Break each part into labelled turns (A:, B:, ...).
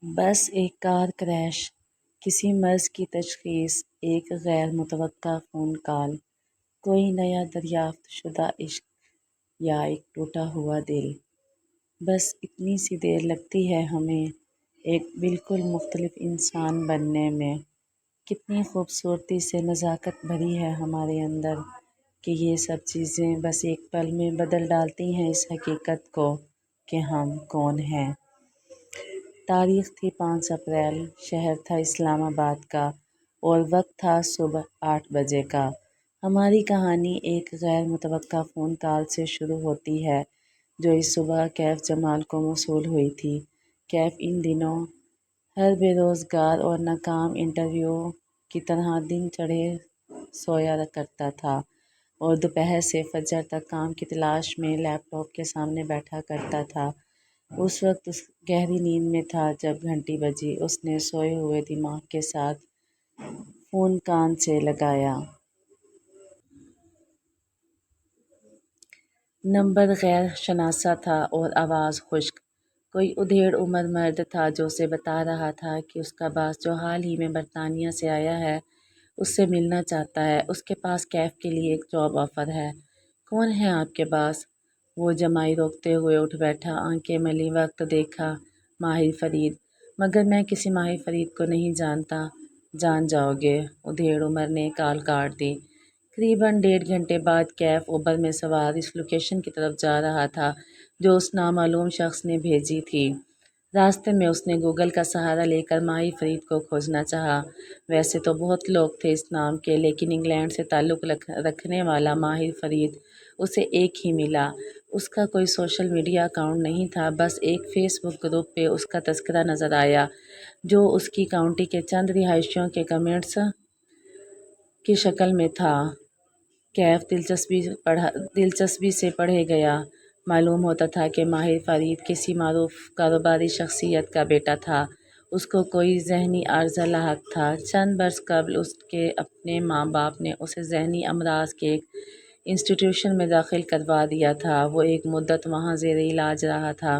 A: بس ایک کار کریش، کسی مرض کی تشخیص، ایک غیر متوقع فون کال، کوئی نیا دریافت شدہ عشق یا ایک ٹوٹا ہوا دل۔ بس اتنی سی دیر لگتی ہے ہمیں ایک بالکل مختلف انسان بننے میں۔ کتنی خوبصورتی سے نزاکت بھری ہے ہمارے اندر کہ یہ سب چیزیں بس ایک پل میں بدل ڈالتی ہیں اس حقیقت کو کہ ہم کون ہیں۔ تاریخ تھی 5 اپریل، شہر تھا اسلام آباد کا اور وقت تھا صبح 8 بجے کا۔ ہماری کہانی ایک غیر متوقع فون کال سے شروع ہوتی ہے جو اس صبح کیف جمال کو موصول ہوئی تھی۔ کیف ان دنوں ہر بے روزگار اور ناکام انٹرویو کی طرح دن چڑھے سویا کرتا تھا اور دوپہر سے فجر تک کام کی تلاش میں لیپ ٹاپ کے سامنے بیٹھا کرتا تھا۔ اس وقت اس گہری نیند میں تھا جب گھنٹی بجی۔ اس نے سوئے ہوئے دماغ کے ساتھ فون کان سے لگایا۔ نمبر غیر شناسا تھا اور آواز خشک۔ کوئی ادھیڑ عمر مرد تھا جو اسے بتا رہا تھا کہ اس کا باس جو حال ہی میں برطانیہ سے آیا ہے اس سے ملنا چاہتا ہے۔ اس کے پاس کیف کے لیے ایک جاب آفر ہے۔ کون ہے آپ کے باس؟ وہ جمائی روکتے ہوئے اٹھ بیٹھا، آنکھیں ملی۔ وقت دیکھا، ماہر فرید۔ مگر میں کسی ماہر فرید کو نہیں جانتا۔ جان جاؤ گے، ادھیڑ عمر نے کال کاٹ دی۔ قریباً 1.5 گھنٹے بعد کیف اوبر میں سوار اس لوکیشن کی طرف جا رہا تھا جو اس نامعلوم شخص نے بھیجی تھی۔ راستے میں اس نے گوگل کا سہارا لے کر ماہر فرید کو کھوجنا چاہا۔ ویسے تو بہت لوگ تھے اس نام کے، لیکن انگلینڈ سے تعلق رکھنے والا ماہر فرید اسے ایک ہی ملا۔ اس کا کوئی سوشل میڈیا اکاؤنٹ نہیں تھا، بس ایک فیس بک گروپ پہ اس کا تذکرہ نظر آیا جو اس کی کاؤنٹی کے چند رہائشیوں کے کمنٹس کی شکل میں تھا۔ کیف دلچسپی سے پڑھے گیا۔ معلوم ہوتا تھا کہ ماہر فرید کسی معروف کاروباری شخصیت کا بیٹا تھا۔ اس کو کوئی ذہنی عارضہ لاحق تھا۔ چند برس قبل اس کے اپنے ماں باپ نے اسے ذہنی امراض کے ایک انسٹیٹیوشن میں داخل کروا دیا تھا۔ وہ ایک مدت وہاں زیر علاج رہا تھا۔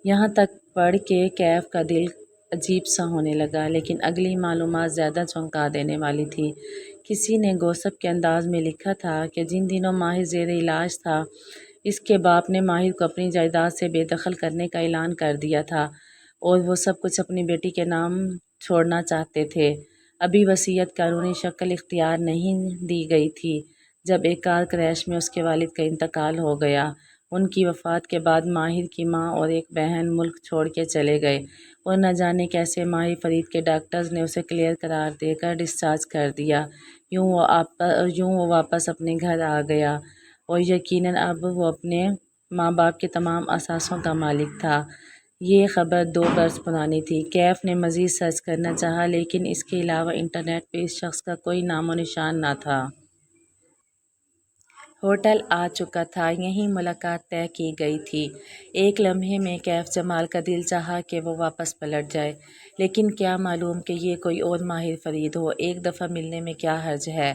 A: یہاں تک پڑھ کے کیف کا دل عجیب سا ہونے لگا، لیکن اگلی معلومات زیادہ چونکا دینے والی تھی۔ کسی نے گوسپ کے انداز میں لکھا تھا کہ جن دنوں ماہر زیر علاج تھا اس کے باپ نے ماہر کو اپنی جائیداد سے بے دخل کرنے کا اعلان کر دیا تھا اور وہ سب کچھ اپنی بیٹی کے نام چھوڑنا چاہتے تھے۔ ابھی وصیت قانونی شکل اختیار نہیں دی گئی تھی جب ایک کار کریش میں اس کے والد کا انتقال ہو گیا۔ ان کی وفات کے بعد ماہر کی ماں اور ایک بہن ملک چھوڑ کے چلے گئے اور نہ جانے کیسے ماہر فرید کے ڈاکٹرز نے اسے کلیئر قرار دے کر ڈسچارج کر دیا۔ یوں وہ واپس اپنے گھر آ گیا اور یقیناً اب وہ اپنے ماں باپ کے تمام اثاثوں کا مالک تھا۔ یہ خبر 2 برس پرانی تھی۔ کیف نے مزید سرچ کرنا چاہا لیکن اس کے علاوہ انٹرنیٹ پہ اس شخص کا کوئی نام و نشان نہ تھا۔ ہوٹل آ چکا تھا، یہیں ملاقات طے کی گئی تھی۔ ایک لمحے میں کیف جمال کا دل چاہا کہ وہ واپس پلٹ جائے، لیکن کیا معلوم کہ یہ کوئی اور ماہر فرید ہو۔ ایک دفعہ ملنے میں کیا حرج ہے۔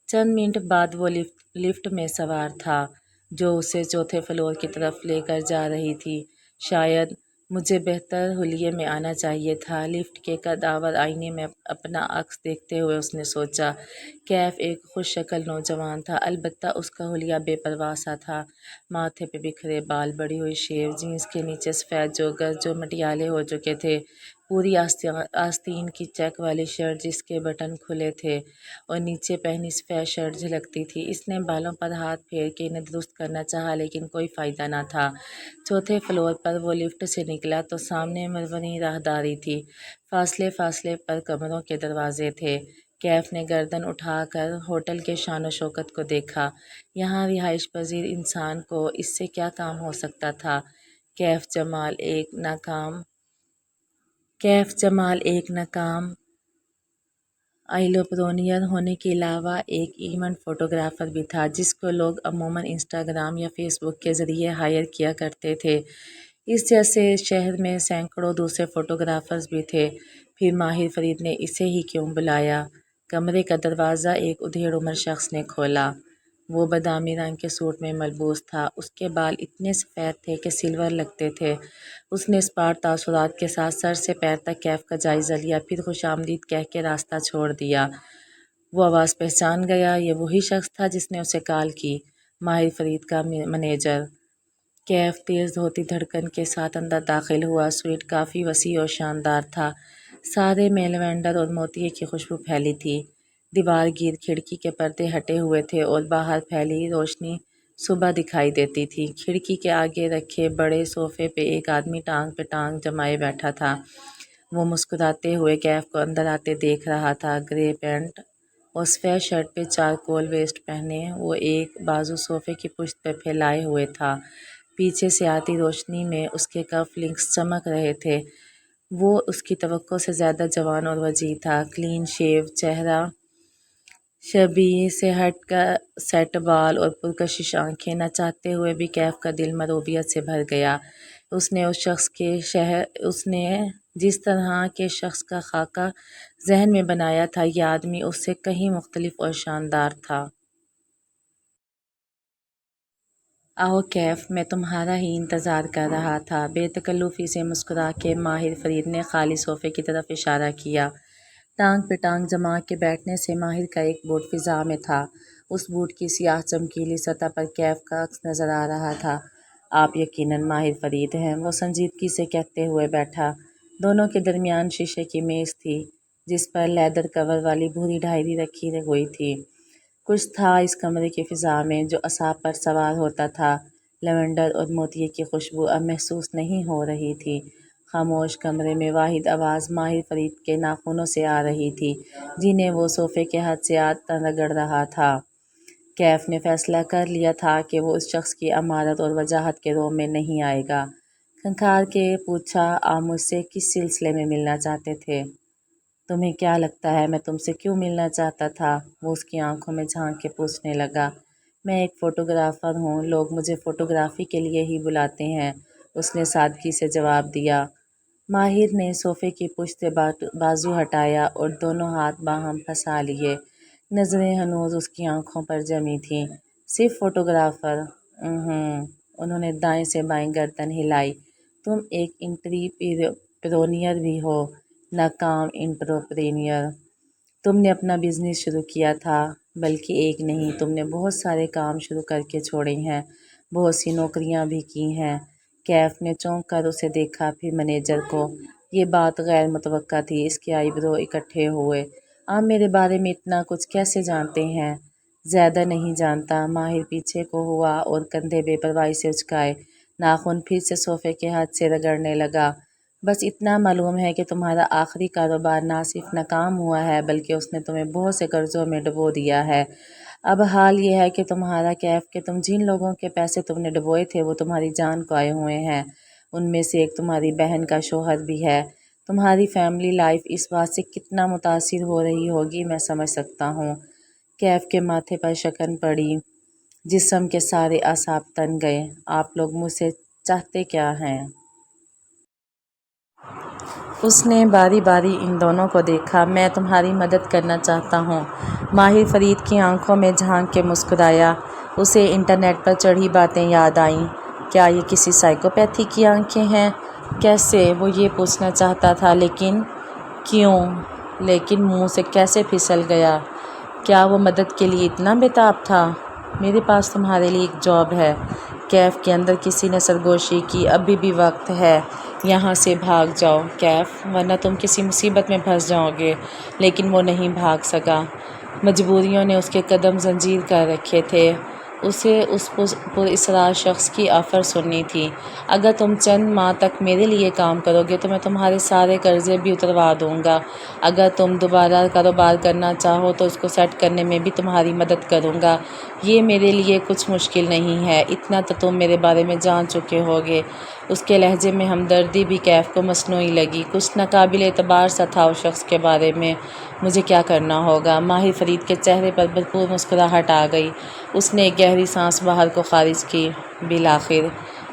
A: چند منٹ بعد وہ لفٹ میں سوار تھا جو اسے 4تھے فلور کی طرف لے کر جا رہی تھی۔ شاید مجھے بہتر حلیے میں آنا چاہیے تھا۔ لفٹ کے قد آور آئینے میں اپنا عکس دیکھتے ہوئے اس نے سوچا۔ کیف ایک خوش شکل نوجوان تھا، البتہ اس کا حلیہ بے پرواہ سا تھا۔ ماتھے پہ بکھرے بال، بڑھی ہوئی شیو، جینس کے نیچے سفید جوگر جو مٹیالے ہو چکے تھے، پوری آستین کی چیک والی شرٹ جس کے بٹن کھلے تھے اور نیچے پہنی سفید شرٹ جھلکتی تھی۔ اس نے بالوں پر ہاتھ پھیر کے انہیں درست کرنا چاہا لیکن کوئی فائدہ نہ تھا۔ 4تھے فلور پر وہ لفٹ سے نکلا تو سامنے مربع راہداری تھی، فاصلے فاصلے پر کمروں کے دروازے تھے۔ کیف نے گردن اٹھا کر ہوٹل کے شان و شوکت کو دیکھا۔ یہاں رہائش پذیر انسان کو اس سے کیا کام ہو سکتا تھا؟ کیف جمال ایک ناکام آئیلوپرونیئر ہونے کے علاوہ ایک ایونٹ فوٹوگرافر بھی تھا جس کو لوگ عموماً انسٹاگرام یا فیس بک کے ذریعے ہائر کیا کرتے تھے۔ اس جیسے شہر میں سینکڑوں دوسرے فوٹوگرافرز بھی تھے۔ پھر ماہر فرید نے اسے ہی کیوں بلایا؟ کمرے کا دروازہ ایک ادھیڑ عمر شخص نے کھولا۔ وہ بادامی رنگ کے سوٹ میں ملبوس تھا۔ اس کے بال اتنے سفید تھے کہ سلور لگتے تھے۔ اس نے اسپاٹ تاثرات کے ساتھ سر سے پیر تک کیف کا جائزہ لیا، پھر خوش آمدید کہہ کے راستہ چھوڑ دیا۔ وہ آواز پہچان گیا، یہ وہی شخص تھا جس نے اسے کال کی، ماہر فرید کا منیجر۔ کیف تیز ہوتی دھڑکن کے ساتھ اندر داخل ہوا۔ سویٹ کافی وسیع اور شاندار تھا، سارے میں لیوینڈر اور موتیے کی خوشبو پھیلی تھی۔ دیوار گیر کھڑکی کے پردے ہٹے ہوئے تھے اور باہر پھیلی روشنی صبح دکھائی دیتی تھی۔ کھڑکی کے آگے رکھے بڑے صوفے پہ ایک آدمی ٹانگ پہ ٹانگ جمائے بیٹھا تھا۔ وہ مسکراتے ہوئے کیف کو اندر آتے دیکھ رہا تھا۔ گرے پینٹ اور سفید شرٹ پہ چارکول ویسٹ پہنے وہ ایک بازو صوفے کی پشت پہ پھیلائے ہوئے تھا۔ پیچھے سے آتی روشنی میں اس کے کف لنکس چمک رہے تھے۔ وہ اس کی توقع سے زیادہ جوان اور وجیح تھا۔ کلین شیو چہرہ، شبیہ سے ہٹ کر سیٹ بال اور پرکشش آنکھیں، نہ چاہتے ہوئے بھی کیف کا دل مروبیت سے بھر گیا۔ اس نے جس طرح کے شخص کا خاکہ ذہن میں بنایا تھا، یہ آدمی اس سے کہیں مختلف اور شاندار تھا۔ آؤ کیف، میں تمہارا ہی انتظار کر رہا تھا۔ بے تکلفی سے مسکرا کے ماہر فرید نے خالی صوفے کی طرف اشارہ کیا۔ ٹانگ پہ ٹانگ جما کے بیٹھنے سے ماہر کا ایک بوٹ فضا میں تھا۔ اس بوٹ کی سیاہ چمکیلی سطح پر کیف کا عکس نظر آ رہا تھا۔ آپ یقیناً ماہر فرید ہیں، وہ سنجیدگی سے کہتے ہوئے بیٹھا۔ دونوں کے درمیان شیشے کی میز تھی جس پر لیدر کور والی بھوری ڈائری رکھی ہوئی تھی۔ کچھ تھا اس کمرے کی فضا میں جو اعصاب پر سوار ہوتا تھا۔ لیوینڈر اور موتیے کی خوشبو اب محسوس نہیں ہو رہی تھی۔ خاموش کمرے میں واحد آواز ماہر فرید کے ناخنوں سے آ رہی تھی، جنہیں وہ صوفے کے ہاتھ سے رگڑ رہا تھا۔ کیف نے فیصلہ کر لیا تھا کہ وہ اس شخص کی امارت اور وجاہت کے روب میں نہیں آئے گا۔ کھنکھار کے پوچھا، آپ مجھ سے کس سلسلے میں ملنا چاہتے تھے؟ تمہیں کیا لگتا ہے میں تم سے کیوں ملنا چاہتا تھا؟ وہ اس کی آنکھوں میں جھانک کے پوچھنے لگا۔ میں ایک فوٹوگرافر ہوں، لوگ مجھے فوٹوگرافی کے لیے ہی بلاتے ہیں، اس نے سادگی سے جواب دیا۔ ماہر نے صوفے کی پشت سے بازو ہٹایا اور دونوں ہاتھ باہم پھنسا لیے۔ نظریں ہنوز اس کی آنکھوں پر جمی تھیں۔ صرف فوٹوگرافر؟ انہوں نے دائیں سے بائیں گردن ہلائی۔ تم ایک انٹرپرینیور بھی ہو، ناکام انٹرپرینیور۔ تم نے اپنا بزنس شروع کیا تھا، بلکہ ایک نہیں، تم نے بہت سارے کام شروع کر کے چھوڑے ہیں، بہت سی نوکریاں بھی کی ہیں۔ کیف نے چونک کر اسے دیکھا، پھر منیجر کو۔ یہ بات غیر متوقع تھی۔ اس کے آئی برو اکٹھے ہوئے۔ آپ میرے بارے میں اتنا کچھ کیسے جانتے ہیں؟ زیادہ نہیں جانتا۔ ماہر پیچھے کو ہوا اور کندھے بے پرواہی سے اچکائے، ناخن پھر سے صوفے کے ہاتھ سے رگڑنے لگا۔ بس اتنا معلوم ہے کہ تمہارا آخری کاروبار نہ صرف ناکام ہوا ہے بلکہ اس نے تمہیں بہت سے قرضوں میں ڈبو دیا ہے۔ اب حال یہ ہے کہ تمہارا کیف کہ تم جن لوگوں کے پیسے تم نے ڈبوئے تھے وہ تمہاری جان کو آئے ہوئے ہیں۔ ان میں سے ایک تمہاری بہن کا شوہر بھی ہے۔ تمہاری فیملی لائف اس بات سے کتنا متاثر ہو رہی ہوگی میں سمجھ سکتا ہوں۔ کیف کے ماتھے پر شکن پڑی، جسم کے سارے اعصاب تن گئے۔ آپ لوگ مجھ سے چاہتے کیا ہیں؟ اس نے باری باری ان دونوں کو دیکھا۔ میں تمہاری مدد کرنا چاہتا ہوں، ماہر فرید کی آنکھوں میں جھانک کے مسکرایا۔ اسے انٹرنیٹ پر چڑھی باتیں یاد آئیں۔ کیا یہ کسی سائیکوپیتھی کی آنکھیں ہیں؟ کیسے؟ وہ یہ پوچھنا چاہتا تھا لیکن کیوں؟ لیکن منہ سے کیسے پھسل گیا۔ کیا وہ مدد کے لیے اتنا بےتاب تھا؟ میرے پاس تمہارے لیے ایک جاب ہے۔ کیف کے اندر کسی نے سرگوشی کی۔ ابھی بھی وقت ہے، یہاں سے بھاگ جاؤ کیف، ورنہ تم کسی مصیبت میں پھنس جاؤ گے۔ لیکن وہ نہیں بھاگ سکا۔ مجبوریوں نے اس کے قدم زنجیر کر رکھے تھے۔ اسے اس پراسرار شخص کی آفر سننی تھی۔ اگر تم چند ماہ تک میرے لیے کام کرو گے تو میں تمہارے سارے قرضے بھی اتروا دوں گا۔ اگر تم دوبارہ کاروبار کرنا چاہو تو اس کو سیٹ کرنے میں بھی تمہاری مدد کروں گا۔ یہ میرے لیے کچھ مشکل نہیں ہے، اتنا تو تم میرے بارے میں جان چکے ہوگے۔ اس کے لہجے میں ہمدردی بھی کیف کو مصنوعی لگی۔ کچھ ناقابل اعتبار سا تھا اس شخص کے بارے میں۔ مجھے کیا کرنا ہوگا؟ ماہر فرید کے چہرے پر بھرپور مسکراہٹ آ گئی۔ اس نے ایک گہری سانس باہر کو خارج کی۔ بالآخر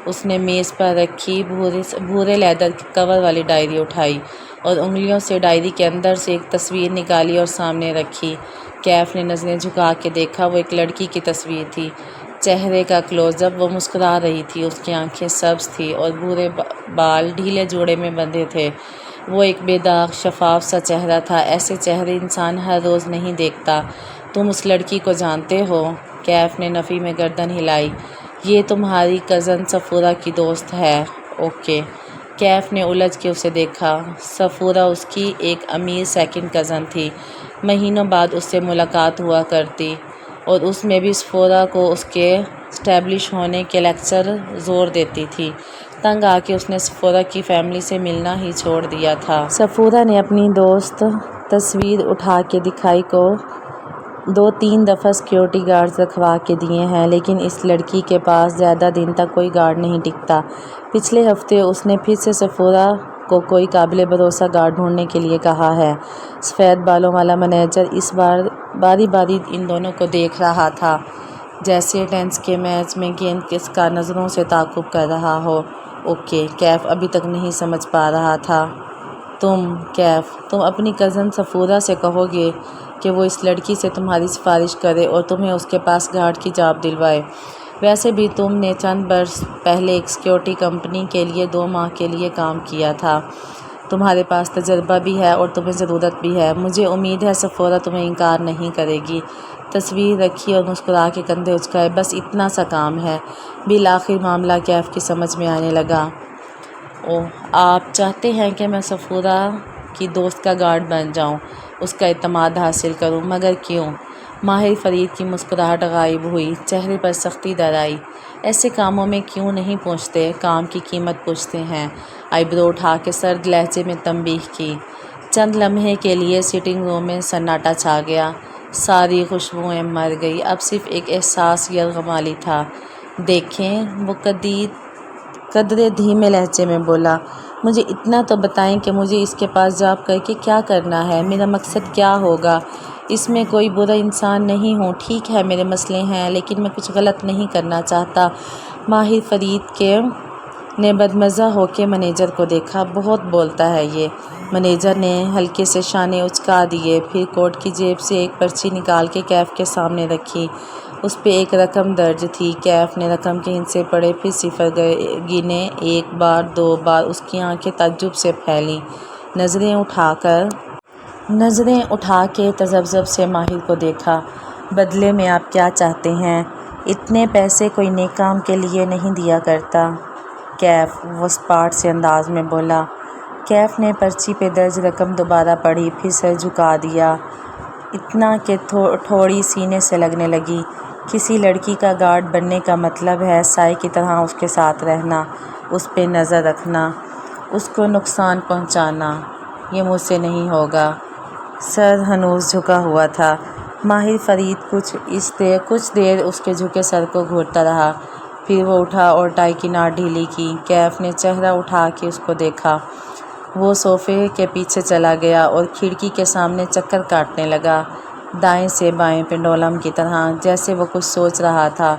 A: اس نے میز پر رکھی بھورے لیدر کور والی ڈائری اٹھائی۔ اور انگلیوں سے ڈائری کے اندر سے ایک تصویر نکالی اور سامنے رکھی۔ کیف نے نظریں جھکا کے دیکھا، وہ ایک لڑکی کی تصویر تھی۔ چہرے کا کلوز اپ، وہ مسکرا رہی تھی، اس کی آنکھیں سبز تھیں اور بھورے بال ڈھیلے جوڑے میں بندھے تھے۔ وہ ایک بے داغ شفاف سا چہرہ تھا، ایسے چہرے انسان ہر روز نہیں دیکھتا۔ تم اس لڑکی کو جانتے ہو؟ کیف نے نفی میں گردن ہلائی۔ یہ تمہاری کزن صفورہ کی دوست ہے۔ اوکے۔ کیف نے الجھ کے اسے دیکھا۔ صفورہ اس کی ایک امیر سیکنڈ کزن تھی، مہینوں بعد اس سے ملاقات ہوا کرتی، اور اس میں بھی صفورہ کو اس کے اسٹیبلش ہونے کے لیکچر زور دیتی تھی۔ تنگ آ کے اس نے صفورہ کی فیملی سے ملنا ہی چھوڑ دیا تھا۔ صفورہ نے اپنی دوست تصویر اٹھا کے دکھائی کو 2-3 دفعہ سیکیورٹی گارڈز رکھوا کے دیے ہیں، لیکن اس لڑکی کے پاس زیادہ دن تک کوئی گارڈ نہیں ٹکتا۔ پچھلے ہفتے اس نے پھر سے صفورہ کو کوئی قابل بھروسہ گارڈ ڈھونڈنے کے لیے کہا ہے۔ سفید بالوں والا مینیجر اس بار باری باری ان دونوں کو دیکھ رہا تھا، جیسے ٹینس کے میچ میں گیند کا نظروں سے تعاقب کر رہا ہو۔ اوکے، کیف ابھی تک نہیں سمجھ پا رہا تھا۔ کیف، تم اپنی کزن صفورہ سے کہو گے کہ وہ اس لڑکی سے تمہاری سفارش کرے اور تمہیں اس کے پاس گارڈ کی جاب دلوائے۔ ویسے بھی تم نے چند برس پہلے ایک سیکیورٹی کمپنی کے لیے 2 ماہ کے لیے کام کیا تھا۔ تمہارے پاس تجربہ بھی ہے اور تمہیں ضرورت بھی ہے۔ مجھے امید ہے صفورہ تمہیں انکار نہیں کرے گی۔ تصویر رکھی اور مسکرا کے کندھے اچکائے۔ بس اتنا سا کام ہے۔ بالآخر معاملہ کیف کی سمجھ میں آنے لگا۔ اوہ، آپ چاہتے ہیں کہ میں صفورہ کی دوست کا گارڈ بن جاؤں، اس کا اعتماد حاصل کروں، مگر کیوں؟ ماہر فرید کی مسکراہٹ غائب ہوئی، چہرے پر سختی در آئی۔ ایسے کاموں میں کیوں نہیں پوچھتے، کام کی قیمت پوچھتے ہیں۔ آئی برو اٹھا کے سرد لہجے میں تنبیہ کی۔ چند لمحے کے لیے سٹنگ روم میں سناٹا چھا گیا۔ ساری خوشبوئیں مر گئی، اب صرف ایک احساس یرغمالی تھا۔ دیکھیں، وہ قدرے دھیمے لہجے میں بولا، مجھے اتنا تو بتائیں کہ مجھے اس کے پاس جاب کر کے کیا کرنا ہے، میرا مقصد کیا ہوگا۔ اس میں کوئی برا انسان نہیں ہوں، ٹھیک ہے میرے مسئلے ہیں، لیکن میں کچھ غلط نہیں کرنا چاہتا۔ ماہر فرید نے بدمزہ ہو کے مینیجر کو دیکھا۔ بہت بولتا ہے یہ۔ مینیجر نے ہلکے سے شانے اچکا دیے، پھر کوٹ کی جیب سے ایک پرچی نکال کے کیف کے سامنے رکھی۔ اس پہ ایک رقم درج تھی۔ کیف نے رقم کے ہندسے پڑھے، پھر صفر گنے، 1 بار 2 بار۔ اس کی آنکھیں تعجب سے پھیلیں۔ نظریں اٹھا کے تذبذب سے ماہر کو دیکھا۔ بدلے میں آپ کیا چاہتے ہیں؟ اتنے پیسے کوئی نیک کام کے لیے نہیں دیا کرتا۔ کیف، وہ سپاٹ سے انداز میں بولا۔ کیف نے پرچی پہ درج رقم دوبارہ پڑھی، پھر سر جھکا دیا، اتنا کہ تھوڑی سینے سے لگنے لگی۔ کسی لڑکی کا گارڈ بننے کا مطلب ہے سائے کی طرح اس کے ساتھ رہنا، اس پہ نظر رکھنا، اس کو نقصان پہنچانا۔ یہ مجھ سے نہیں ہوگا۔ سر ہنوز جھکا ہوا تھا۔ ماہر فرید کچھ دیر اس کے جھکے سر کو گھورتا رہا، پھر وہ اٹھا اور ٹائی کی ناٹ ڈھیلی کی۔ کیف نے چہرہ اٹھا کے اس کو دیکھا۔ وہ صوفے کے پیچھے چلا گیا اور کھڑکی کے سامنے چکر کاٹنے لگا، دائیں سے بائیں پنڈولم کی طرح، جیسے وہ کچھ سوچ رہا تھا۔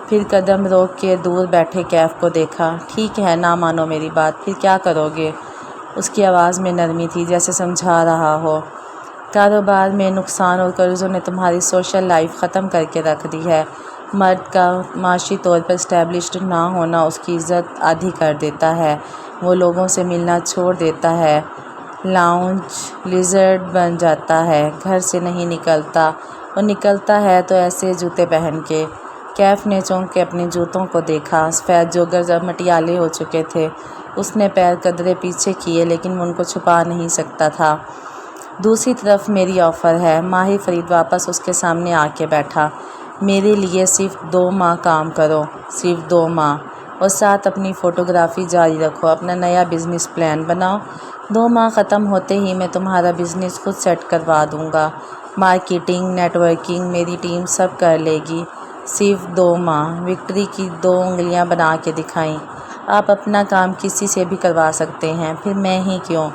A: پھر قدم روک کے دور بیٹھے کیف کو دیکھا۔ ٹھیک ہے، نہ مانو میری بات، پھر کیا کرو گے؟ اس کی آواز میں نرمی تھی، جیسے سمجھا رہا ہو۔ کاروبار میں نقصان اور قرضوں نے تمہاری سوشل لائف ختم کر کے رکھ دی ہے۔ مرد کا معاشی طور پر اسٹیبلشڈ نہ ہونا اس کی عزت آدھی کر دیتا ہے۔ وہ لوگوں سے ملنا چھوڑ دیتا ہے، لاؤنج لیزرڈ بن جاتا ہے، گھر سے نہیں نکلتا، اور نکلتا ہے تو ایسے جوتے پہن کے۔ کیف نے چونک کے اپنے جوتوں کو دیکھا۔ سفید جوگرز اب مٹیالے ہو چکے تھے۔ اس نے پیر قدرے پیچھے کیے، لیکن وہ ان کو چھپا نہیں سکتا تھا۔ دوسری طرف میری آفر ہے۔ ماہر فرید واپس اس کے سامنے آ کے بیٹھا۔ میرے لیے صرف 2 ماہ کام کرو، صرف 2 ماہ، اور ساتھ اپنی فوٹوگرافی جاری رکھو، اپنا نیا بزنس پلان بناؤ۔ 2 ماہ ختم ہوتے ہی میں تمہارا بزنس خود سیٹ کروا دوں گا۔ مارکیٹنگ، نیٹ ورکنگ میری ٹیم سب کر لے گی۔ صرف 2 ماہ۔ وکٹری کی 2 انگلیاں بنا کے دکھائیں۔ آپ اپنا کام کسی سے بھی کروا سکتے ہیں، پھر میں ہی کیوں؟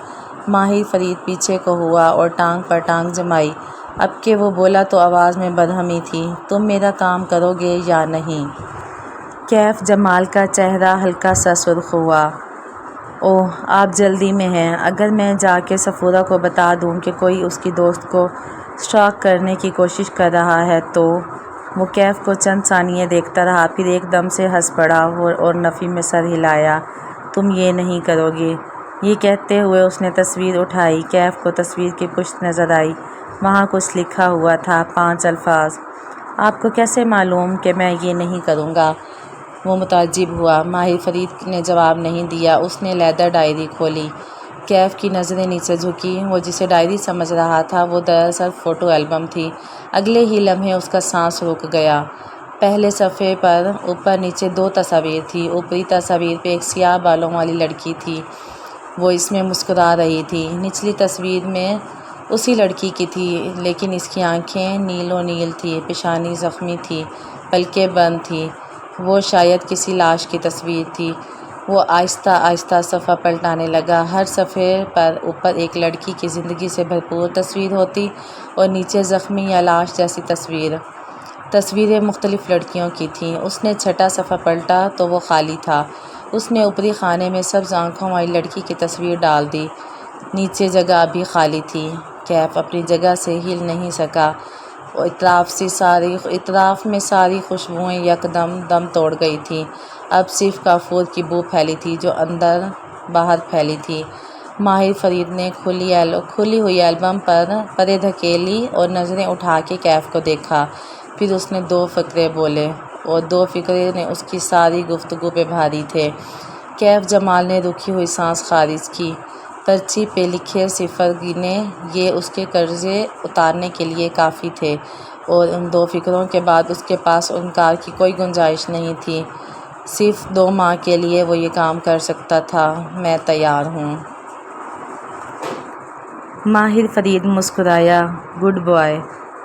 A: ماہر فرید پیچھے کو ہوا اور ٹانگ پر ٹانگ جمائی۔ اب کہ وہ بولا تو آواز میں برہمی تھی۔ تم میرا کام کرو گے یا نہیں؟ کیف جمال کا چہرہ ہلکا سا سرخ ہوا۔ اوہ آپ جلدی میں ہیں، اگر میں جا کے صفورہ کو بتا دوں کہ کوئی اس کی دوست کو اسٹاک کرنے کی کوشش کر رہا ہے تو؟ وہ کیف کو چند ثانیے دیکھتا رہا، پھر ایک دم سے ہنس پڑا اور نفی میں سر ہلایا۔ تم یہ نہیں کرو گے؟ یہ کہتے ہوئے اس نے تصویر اٹھائی۔ کیف کو تصویر کی پشت نظر آئی، وہاں کچھ لکھا ہوا تھا، 5 الفاظ۔ آپ کو کیسے معلوم کہ میں یہ نہیں کروں گا؟ وہ متعجب ہوا۔ ماہر فرید نے جواب نہیں دیا۔ اس نے لیدر ڈائری کھولی۔ کیف کی نظریں نیچے جھکیں۔ وہ جسے ڈائری سمجھ رہا تھا وہ دراصل فوٹو البم تھی۔ اگلے ہی لمحے اس کا سانس رک گیا۔ پہلے صفحے پر اوپر نیچے 2 تصاویر تھیں۔ اوپری تصویر پہ ایک سیاہ بالوں والی لڑکی تھی، وہ اس میں مسکرا رہی تھی۔ نچلی تصویر میں اسی لڑکی کی تھی، لیکن اس کی آنکھیں نیل و نیل تھیں، پیشانی زخمی تھی، پلکیں بند تھیں۔ وہ شاید کسی لاش کی تصویر تھی۔ وہ آہستہ آہستہ صفحہ پلٹانے لگا۔ ہر صفحے پر اوپر ایک لڑکی کی زندگی سے بھرپور تصویر ہوتی اور نیچے زخمی یا لاش جیسی تصویر۔ تصویریں مختلف لڑکیوں کی تھیں۔ اس نے چھٹا صفحہ پلٹا تو وہ خالی تھا۔ اس نے اوپری خانے میں سبز آنکھوں والی لڑکی کی تصویر ڈال دی۔ نیچے جگہ ابھی خالی تھی۔ کیف اپنی جگہ سے ہل نہیں سکا۔ اطراف میں ساری خوشبوئیں یکدم دم توڑ گئی تھیں۔ اب صرف کافور کی بو پھیلی تھی جو اندر باہر پھیلی تھی۔ ماہر فرید نے کھلی ہوئی البم پر پریں دھکیلی اور نظریں اٹھا کے کیف کو دیکھا۔ پھر اس نے 2 فقرے بولے اور 2 فقرے نے اس کی ساری گفتگو پہ بھاری تھے۔ کیف جمال نے رکی ہوئی سانس خارج کی۔ پرچی پہ لکھے صفر گنے، یہ اس کے قرضے اتارنے کے لیے کافی تھے، اور ان 2 فقروں کے بعد اس کے پاس انکار کی کوئی گنجائش نہیں تھی۔ صرف 2 ماہ کے لیے وہ یہ کام کر سکتا تھا۔ میں تیار ہوں۔ ماہر فرید مسکرایا۔ Good boy.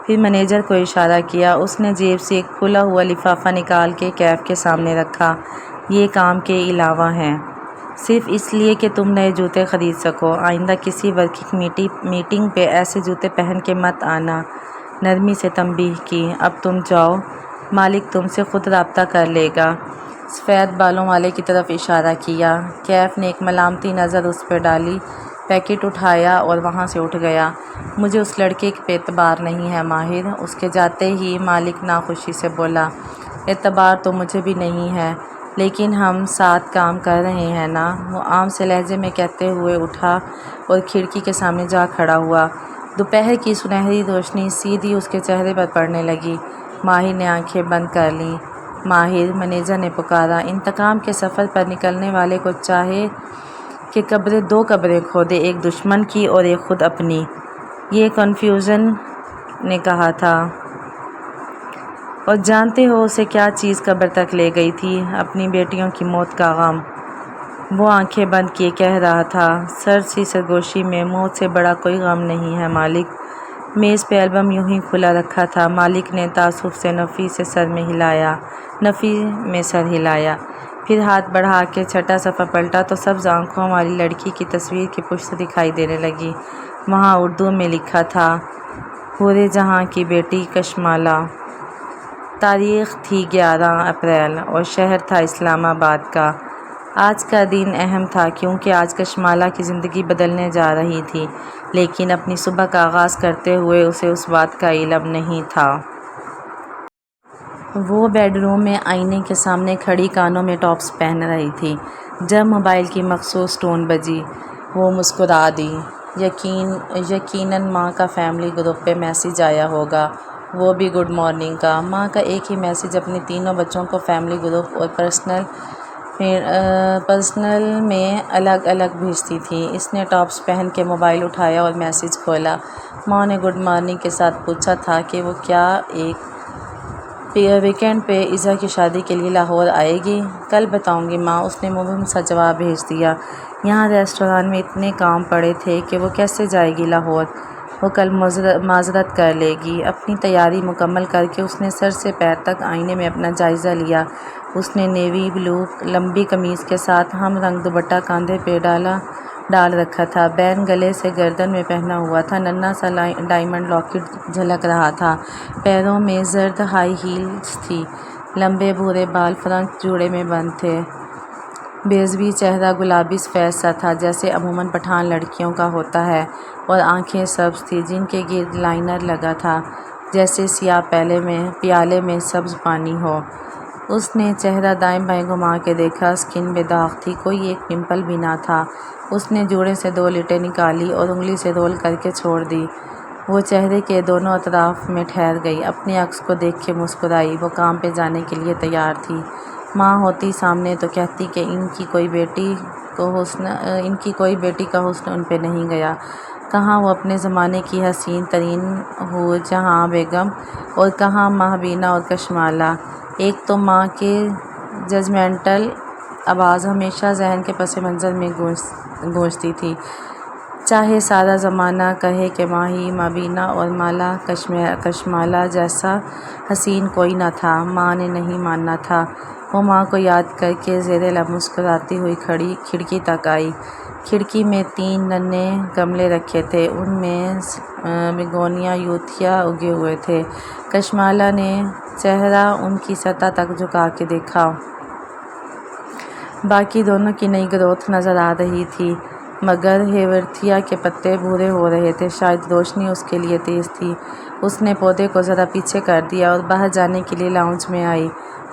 A: پھر مینیجر کو اشارہ کیا۔ اس نے جیب سے ایک کھلا ہوا لفافہ نکال کے کیف کے سامنے رکھا۔ یہ کام کے علاوہ ہے، صرف اس لیے کہ تم نئے جوتے خرید سکو۔ آئندہ کسی ورکنگ میٹنگ پہ ایسے جوتے پہن کے مت آنا۔ نرمی سے تنبیہ کی۔ اب تم جاؤ، مالک تم سے خود رابطہ کر لے گا۔ سفید بالوں والے کی طرف اشارہ کیا۔ کیف نے ایک ملامتی نظر اس پہ ڈالی، پیکٹ اٹھایا اور وہاں سے اٹھ گیا۔ مجھے اس لڑکے پہ اعتبار نہیں ہے ماہر۔ اس کے جاتے ہی مالک ناخوشی سے بولا۔ اعتبار تو مجھے بھی نہیں ہے، لیکن ہم ساتھ کام کر رہے ہیں نا، وہ عام سے لہجے میں کہتے ہوئے اٹھا اور کھڑکی کے سامنے جا کھڑا ہوا۔ دوپہر کی سنہری روشنی سیدھی اس کے چہرے پر پڑنے لگی۔ ماہر نے آنکھیں بند کر لیں۔ ماہر، مینیجر نے پکارا، انتقام کے سفر پر نکلنے والے کو چاہے کہ 2 قبریں کھودے، ایک دشمن کی اور ایک خود اپنی۔ یہ کنفیوژن نے کہا تھا۔ اور جانتے ہو اسے کیا چیز قبر تک لے گئی تھی؟ اپنی بیٹیوں کی موت کا غم۔ وہ آنکھیں بند کیے کہہ رہا تھا، سر سرگوشی میں، موت سے بڑا کوئی غم نہیں ہے مالک۔ میز پہ البم یوں ہی کھلا رکھا تھا۔ مالک نے تعصب سے نفی میں سر ہلایا، پھر ہاتھ بڑھا کے چھٹا صفحہ پلٹا تو سبز آنکھوں والی لڑکی کی تصویر کی پشت دکھائی دینے لگی۔ وہاں اردو میں لکھا تھا، حورِ جہاں کی بیٹی کشمالہ۔ تاریخ تھی 11 اپریل اور شہر تھا اسلام آباد کا۔ آج کا دن اہم تھا کیونکہ آج کشمالہ کی زندگی بدلنے جا رہی تھی، لیکن اپنی صبح کا آغاز کرتے ہوئے اسے اس بات کا علم نہیں تھا۔ وہ بیڈ روم میں آئینے کے سامنے کھڑی کانوں میں ٹاپس پہن رہی تھی۔ جب موبائل کی مخصوص ٹون بجی، وہ مسکرا دی۔ یقیناً ماں کا فیملی گروپ پہ میسج آیا ہوگا، وہ بھی گڈ مارننگ کا۔ ماں کا ایک ہی میسج اپنے تینوں بچوں کو فیملی گروپ اور پرسنل میں الگ الگ بھیجتی تھی۔ اس نے ٹاپس پہن کے موبائل اٹھایا اور میسج کھولا۔ ماں نے گڈ مارننگ کے ساتھ پوچھا تھا کہ وہ کیا ایک ویکینڈ پہ عزا کی شادی کے لیے لاہور آئے گی؟ کل بتاؤں گی ماں، اس نے مبہم سا جواب بھیج دیا۔ یہاں ریسٹوران میں اتنے کام پڑے تھے کہ وہ کیسے جائے گی لاہور؟ وہ کل معذرت کر لے گی۔ اپنی تیاری مکمل کر کے اس نے سر سے پیر تک آئینے میں اپنا جائزہ لیا۔ اس نے نیوی بلو لمبی قمیض کے ساتھ ہم رنگ دوپٹہ کاندھے پہ ڈال رکھا تھا، بین گلے سے گردن میں پہنا ہوا تھا، ننھا سا ڈائمنڈ لاکٹ جھلک رہا تھا، پیروں میں زرد ہائی ہیلز تھی، لمبے بھورے بال فرنٹ جوڑے میں بند تھے۔ بیضوی چہرہ گلابی سفید سا تھا جیسے عموماً پٹھان لڑکیوں کا ہوتا ہے، اور آنکھیں سبز تھیں جن کے گرد لائنر لگا تھا جیسے سیاہ پیالے میں سبز پانی ہو۔ اس نے چہرہ دائیں بائیں گھما کے دیکھا، سکن بے داغ تھی، کوئی ایک پمپل بھی نہ تھا۔ اس نے جوڑے سے 2 لٹیں نکالی اور انگلی سے رول کر کے چھوڑ دی۔ وہ چہرے کے دونوں اطراف میں ٹھہر گئی، اپنے عکس کو دیکھ کے مسکرائی۔ وہ کام پہ جانے کے لیے تیار تھی۔ ماں ہوتی سامنے تو کہتی کہ ان کی کوئی بیٹی کا حسن ان پہ نہیں گیا۔ کہاں وہ اپنے زمانے کی حسین ترین حور جہاں بیگم، اور کہاں مہابینا اور کشمالہ۔ ایک تو ماں کی ججمنٹل آواز ہمیشہ ذہن کے پس منظر میں گونجتی تھی، چاہے سارا زمانہ کہے کہ ماہی، مہابینا اور مالا کشمالہ جیسا حسین کوئی نہ تھا، ماں نے نہیں ماننا تھا۔ وہ ماں کو یاد کر کے زیر لب مسکراتی ہوئی کھڑکی تک آئی۔ کھڑکی میں 3 ننھے گملے رکھے تھے، ان میں بیگونیا یوتھیا اگے ہوئے تھے۔ کشمالہ نے چہرہ ان کی سطح تک جھکا کے دیکھا۔ باقی دونوں کی نئی گروتھ نظر آ رہی تھی، مگر ہیورتھیا کے پتے بھورے ہو رہے تھے، شاید روشنی اس کے لیے تیز تھی۔ اس نے پودے کو ذرا پیچھے کر دیا اور باہر جانے کے لیے لاؤنج میں آئی۔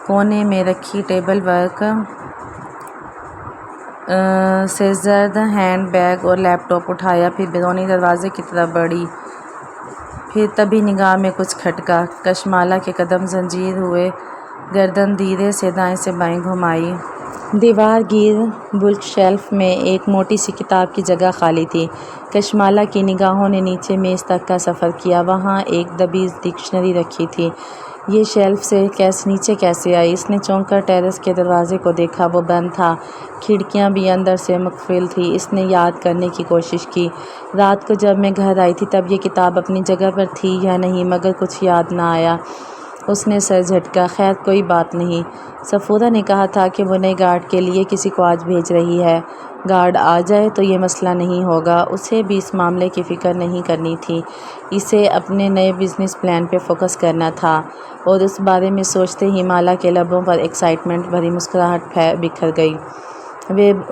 A: کونے میں رکھی ٹیبل ورک سیزرز، ہینڈ بیگ اور لیپ ٹاپ اٹھایا، پھر بیرونی دروازے کی طرف بڑھی۔ پھر تبھی نگاہ میں کچھ کھٹکا۔ کشمالہ کے قدم زنجیر ہوئے، گردن دھیرے سے دائیں سے بائیں گھمائی۔ دیوار گیر بک شیلف میں ایک موٹی سی کتاب کی جگہ خالی تھی۔ کشمالہ کی نگاہوں نے نیچے میز تک کا سفر کیا، وہاں ایک دبی ڈکشنری رکھی تھی۔ یہ شیلف سے نیچے کیسے آئی؟ اس نے چونک کر ٹیرس کے دروازے کو دیکھا، وہ بند تھا، کھڑکیاں بھی اندر سے مقفل تھیں۔ اس نے یاد کرنے کی کوشش کی، رات کو جب میں گھر آئی تھی تب یہ کتاب اپنی جگہ پر تھی یا نہیں، مگر کچھ یاد نہ آیا۔ اس نے سر جھٹکا۔ خیر کوئی بات نہیں، صفورہ نے کہا تھا کہ وہ نئے گارڈ کے لیے کسی کو آج بھیج رہی ہے، گارڈ آ جائے تو یہ مسئلہ نہیں ہوگا۔ اسے بھی اس معاملے کی فکر نہیں کرنی تھی، اسے اپنے نئے بزنس پلان پہ فوکس کرنا تھا، اور اس بارے میں سوچتے ہی مالا کے لبوں پر ایکسائٹمنٹ بھری مسکراہٹ بکھر گئی۔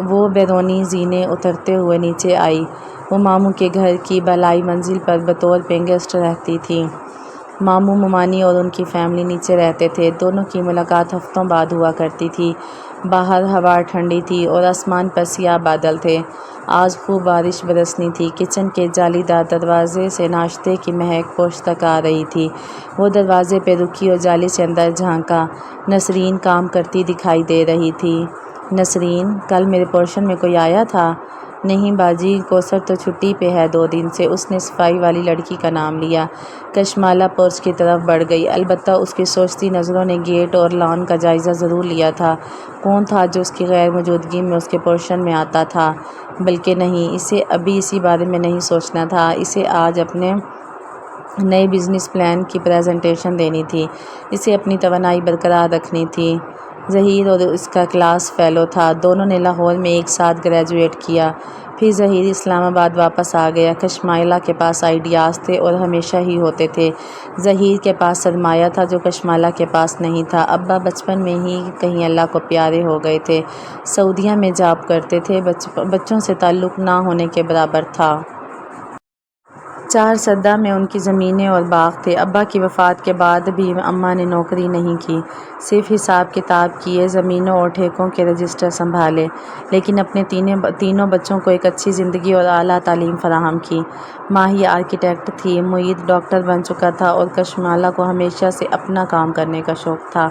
A: وہ بیرونی زینے اترتے ہوئے نیچے آئی۔ وہ ماموں کے گھر کی بالائی منزل پر بطور پیئنگ گیسٹ رہتی تھی۔ ماموں ممانی اور ان کی فیملی نیچے رہتے تھے۔ دونوں کی ملاقات ہفتوں بعد ہوا کرتی تھی۔ باہر ہوا ٹھنڈی تھی اور آسمان پر سیاہ بادل تھے۔ آج خوب بارش برسنی تھی۔ کچن کے جالی دار دروازے سے ناشتے کی مہک پوش تک آ رہی تھی۔ وہ دروازے پہ رکی اور جالی سے اندر جھانکا۔ نسرین کام کرتی دکھائی دے رہی تھی۔ نسرین، کل میرے پورشن میں کوئی آیا تھا؟ نہیں باجی، کوثر تو چھٹی پہ ہے 2 دن سے۔ اس نے صفائی والی لڑکی کا نام لیا۔ کشمالہ پورچ کی طرف بڑھ گئی، البتہ اس کی سوچتی نظروں نے گیٹ اور لان کا جائزہ ضرور لیا تھا۔ کون تھا جو اس کی غیر موجودگی میں اس کے پورشن میں آتا تھا؟ بلکہ نہیں، اسے ابھی اسی بارے میں نہیں سوچنا تھا، اسے آج اپنے نئے بزنس پلان کی پریزنٹیشن دینی تھی، اسے اپنی توانائی برقرار رکھنی تھی۔ ظہیر اور اس کا کلاس فیلو تھا، دونوں نے لاہور میں ایک ساتھ گریجویٹ کیا۔ پھر ظہیر اسلام آباد واپس آ گیا۔ کشمالہ کے پاس آئیڈیاز تھے اور ہمیشہ ہی ہوتے تھے۔ ظہیر کے پاس سرمایہ تھا جو کشمالہ کے پاس نہیں تھا۔ ابا بچپن میں ہی کہیں اللہ کو پیارے ہو گئے تھے، سعودیہ میں جاب کرتے تھے، بچوں سے تعلق نہ ہونے کے برابر تھا۔ 4 سدہ میں ان کی زمینیں اور باغ تھے۔ ابا کی وفات کے بعد بھی اماں نے نوکری نہیں کی، صرف حساب کتاب کیے، زمینوں اور ٹھیکوں کے رجسٹر سنبھالے، لیکن اپنے تینوں بچوں کو ایک اچھی زندگی اور اعلیٰ تعلیم فراہم کی۔ ماہی آرکیٹیکٹ تھی، معید ڈاکٹر بن چکا تھا، اور کشمالہ کو ہمیشہ سے اپنا کام کرنے کا شوق تھا،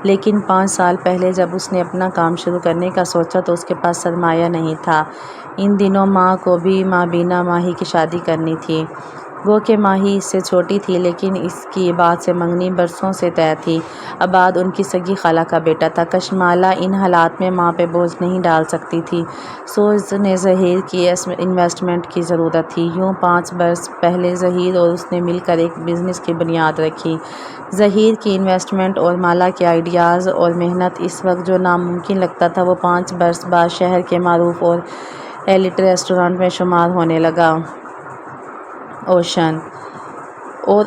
A: لیکن 5 سال پہلے جب اس نے اپنا کام شروع کرنے کا سوچا تو اس کے پاس سرمایہ نہیں تھا۔ ان دنوں ماں کو بھی مہابینا ماہی کی شادی کرنی تھی۔ گو کہ ماہی اس سے چھوٹی تھی، لیکن اس کی عباد سے منگنی برسوں سے طے تھی۔ عباد ان کی سگی خالہ کا بیٹا تھا۔ کشمالہ ان حالات میں ماں پہ بوجھ نہیں ڈال سکتی تھی، سو اس نے ظہیر کی انویسٹمنٹ کی ضرورت تھی۔ یوں 5 برس پہلے ظہیر اور اس نے مل کر ایک بزنس کی بنیاد رکھی۔ ظہیر کی انویسٹمنٹ اور مالا کے آئیڈیاز اور محنت، اس وقت جو ناممکن لگتا تھا وہ 5 برس بعد شہر کے معروف اور ایلیٹ ریسٹورانٹ میں شمار ہونے لگا۔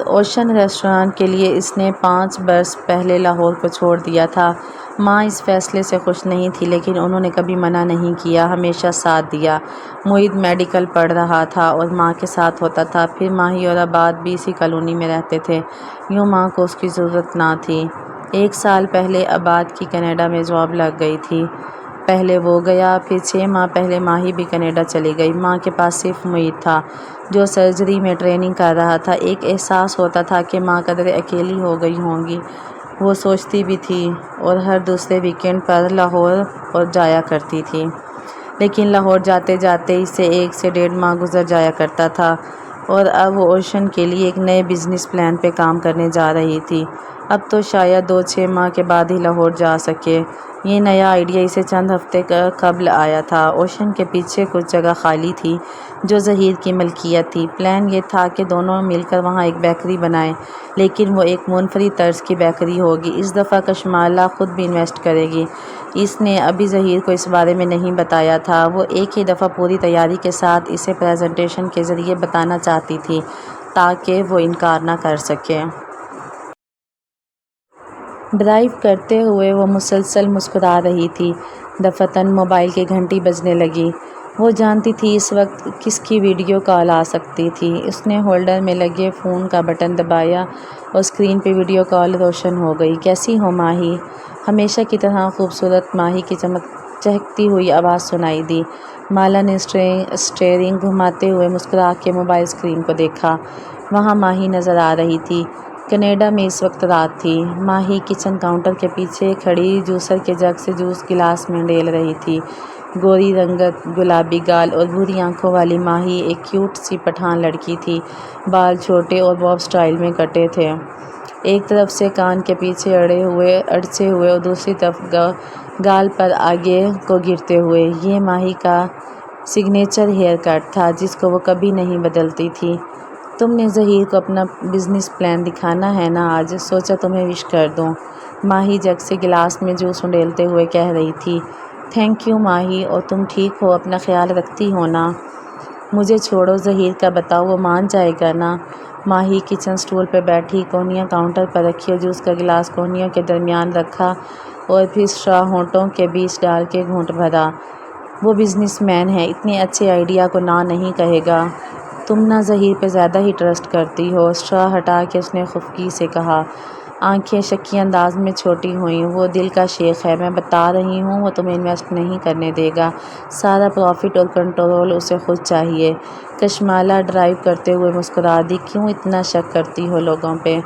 A: اوشن ریسٹورانٹ کے لیے اس نے 5 برس پہلے لاہور کو چھوڑ دیا تھا۔ ماں اس فیصلے سے خوش نہیں تھی، لیکن انہوں نے کبھی منع نہیں کیا، ہمیشہ ساتھ دیا۔ معید میڈیکل پڑھ رہا تھا اور ماں کے ساتھ ہوتا تھا۔ پھر ماہی اور عباد بھی اسی کالونی میں رہتے تھے، یوں ماں کو اس کی ضرورت نہ تھی۔ 1 سال پہلے عباد کی کینیڈا میں جاب لگ گئی تھی۔ پہلے وہ گیا، پھر 6 ماہ پہلے ماہی بھی کینیڈا چلی گئی۔ ماں کے پاس صرف معید تھا، جو سرجری میں ٹریننگ کر رہا تھا۔ ایک احساس ہوتا تھا کہ ماں قدرے اکیلی ہو گئی ہوں گی۔ وہ سوچتی بھی تھی اور ہر دوسرے ویکینڈ پر لاہور اور جایا کرتی تھی، لیکن لاہور جاتے جاتے اسے 1 سے 1.5 ماہ گزر جایا کرتا تھا، اور اب وہ اوشن کے لیے ایک نئے بزنس پلان پہ کام کرنے جا رہی تھی۔ اب تو شاید 2-6 ماہ کے بعد ہی لاہور جا سکے۔ یہ نیا آئیڈیا اسے چند ہفتے قبل آیا تھا۔ اوشن کے پیچھے کچھ جگہ خالی تھی جو ظہیر کی ملکیت تھی۔ پلان یہ تھا کہ دونوں مل کر وہاں ایک بیکری بنائیں، لیکن وہ ایک منفرد طرز کی بیکری ہوگی۔ اس دفعہ کشمالہ خود بھی انویسٹ کرے گی۔ اس نے ابھی ظہیر کو اس بارے میں نہیں بتایا تھا۔ وہ ایک ہی دفعہ پوری تیاری کے ساتھ اسے پریزنٹیشن کے ذریعے بتانا چاہتی تھی تاکہ وہ انکار نہ کر سکے۔ ڈرائیو کرتے ہوئے وہ مسلسل مسکرا رہی تھی۔ دفعتاً موبائل کی گھنٹی بجنے لگی۔ وہ جانتی تھی اس وقت کس کی ویڈیو کال آ سکتی تھی۔ اس نے ہولڈر میں لگے فون کا بٹن دبایا اور اسکرین پہ ویڈیو کال روشن ہو گئی۔ کیسی ہو ماہی؟ ہمیشہ کی طرح خوبصورت ماہی کی چہکتی ہوئی آواز سنائی دی۔ مالا نے اسٹیئرنگ گھماتے ہوئے مسکرا کے موبائل اسکرین کو دیکھا۔ وہاں ماہی نظر آ رہی تھی۔ کینیڈا میں اس وقت رات تھی۔ ماہی کچن کاؤنٹر کے پیچھے کھڑی جوسر کے جگ سے جوس گلاس میں ڈیل رہی تھی۔ گوری رنگت، گلابی گال اور بھوری آنکھوں والی ماہی ایک کیوٹ سی پٹھان لڑکی تھی۔ بال چھوٹے اور باب سٹائل میں کٹے تھے، ایک طرف سے کان کے پیچھے اڑچے ہوئے اور دوسری طرف گال پر آگے کو گرتے ہوئے۔ یہ ماہی کا سگنیچر ہیئر کٹ تھا جس کو وہ کبھی نہیں بدلتی تھی۔ تم نے ظہیر کو اپنا بزنس پلان دکھانا ہے نا آج، سوچا تمہیں وش کر دوں، ماہی جگ سے گلاس میں جوس انڈیلتے ہوئے کہہ رہی تھی۔ تھینک یو ماہی، اور تم ٹھیک ہو، اپنا خیال رکھتی ہو نا؟ مجھے چھوڑو، ظہیر کا بتاؤ، وہ مان جائے گا نا؟ ماہی کچن سٹول پہ بیٹھی، کونیاں کاؤنٹر پر رکھی اور جوس کا گلاس کونیوں کے درمیان رکھا اور پھر اسٹرا ہونٹوں کے بیچ ڈال کے گھونٹ بھرا۔ وہ بزنس مین ہے، اتنے اچھے آئیڈیا کو نہ نہیں کہے گا۔ تم نہ ظہیر پہ زیادہ ہی ٹرسٹ کرتی ہو، اسٹرا ہٹا کے اس نے خفگی سے کہا۔ آنکھیں شکی انداز میں چھوٹی ہوئیں۔ وہ دل کا شیخ ہے، میں بتا رہی ہوں، وہ تمہیں انویسٹ نہیں کرنے دے گا، سارا پروفٹ اور کنٹرول اسے خود چاہیے۔ کشمالہ ڈرائیو کرتے ہوئے مسکرا دی۔ کیوں اتنا شک کرتی ہو لوگوں پہ؟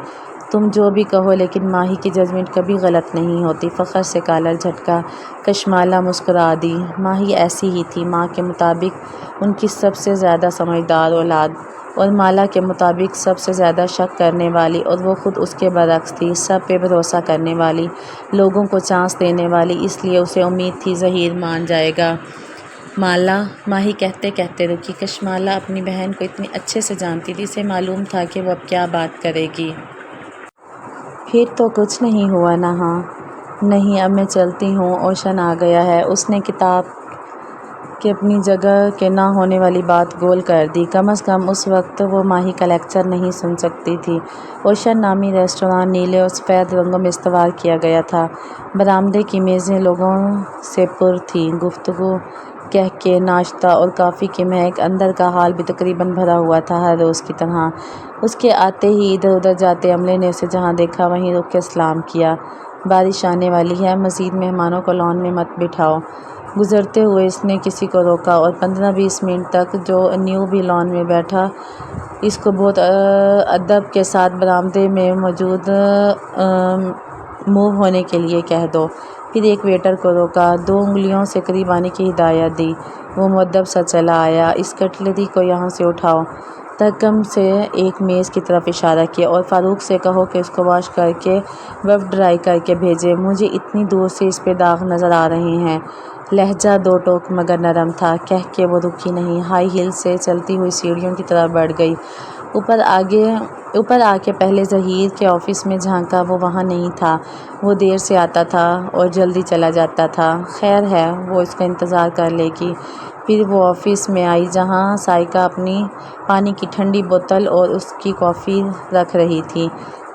A: تم جو بھی کہو، لیکن ماہی کی ججمنٹ کبھی غلط نہیں ہوتی۔ فخر سے کالر جھٹکا۔ کشمالہ مسکرا دی۔ ماہی ایسی ہی تھی، ماں کے مطابق ان کی سب سے زیادہ سمجھدار اولاد، اور مالا کے مطابق سب سے زیادہ شک کرنے والی، اور وہ خود اس کے برعکس تھی، سب پہ بھروسہ کرنے والی، لوگوں کو چانس دینے والی۔ اس لیے اسے امید تھی ظہیر مان جائے گا۔ مالا، ماہی کہتے کہتے رکی۔ کشمالہ اپنی بہن کو اتنی اچھے سے جانتی تھی، اسے معلوم تھا کہ وہ اب کیا بات کرے گی۔ پھر تو کچھ نہیں ہوا نا؟ ہاں نہیں، اب میں چلتی ہوں، اوشن آ گیا ہے۔ اس نے کتاب کے اپنی جگہ کے نہ ہونے والی بات گول کر دی۔ کم از کم اس وقت وہ ماہی کا لیکچر نہیں سن سکتی تھی۔ اوشن نامی ریستوران نیلے اور سفید رنگوں میں استوار کیا گیا تھا۔ برآمدے کی میزیں لوگوں سے پر تھیں، گفتگو، کہکے، ناشتہ اور کافی کی مہک۔ اندر کا ہال بھی تقریباً بھرا ہوا تھا، ہر روز کی طرح۔ اس کے آتے ہی ادھر ادھر جاتے عملے نے اسے جہاں دیکھا وہیں رک کے سلام کیا۔ بارش آنے والی ہے، مزید مہمانوں کو لان میں مت بٹھاؤ۔ گزرتے ہوئے اس نے کسی کو روکا اور 15-20 منٹ تک جو نیو بھی لان میں بیٹھا اس کو بہت ادب کے ساتھ برآمدے میں موجود موو ہونے کے لیے کہہ دو۔ پھر ایک ویٹر کو روکا، 2 انگلیوں سے قریب آنے کی ہدایت دی۔ وہ مؤدب سا چلا آیا۔ اس کٹلری کو یہاں سے اٹھاؤ۔ ترکم سے ایک میز کی طرف اشارہ کیا، اور فاروق سے کہو کہ اس کو واش کر کے رف ڈرائی کر کے بھیجے، مجھے اتنی دور سے اس پہ داغ نظر آ رہے ہیں۔ لہجہ 2 ٹوک مگر نرم تھا۔ کہہ کے وہ رکی نہیں، ہائی ہیل سے چلتی ہوئی سیڑھیوں کی طرف بڑھ گئی۔ اوپر آ کے پہلے ظہیر کے آفس میں جھانکا، وہ وہاں نہیں تھا۔ وہ دیر سے آتا تھا اور جلدی چلا جاتا تھا۔ خیر ہے، وہ اس کا انتظار کر لے گی۔ پھر وہ آفس میں آئی جہاں سائقہ اپنی پانی کی ٹھنڈی بوتل اور اس کی کافی رکھ رہی تھی۔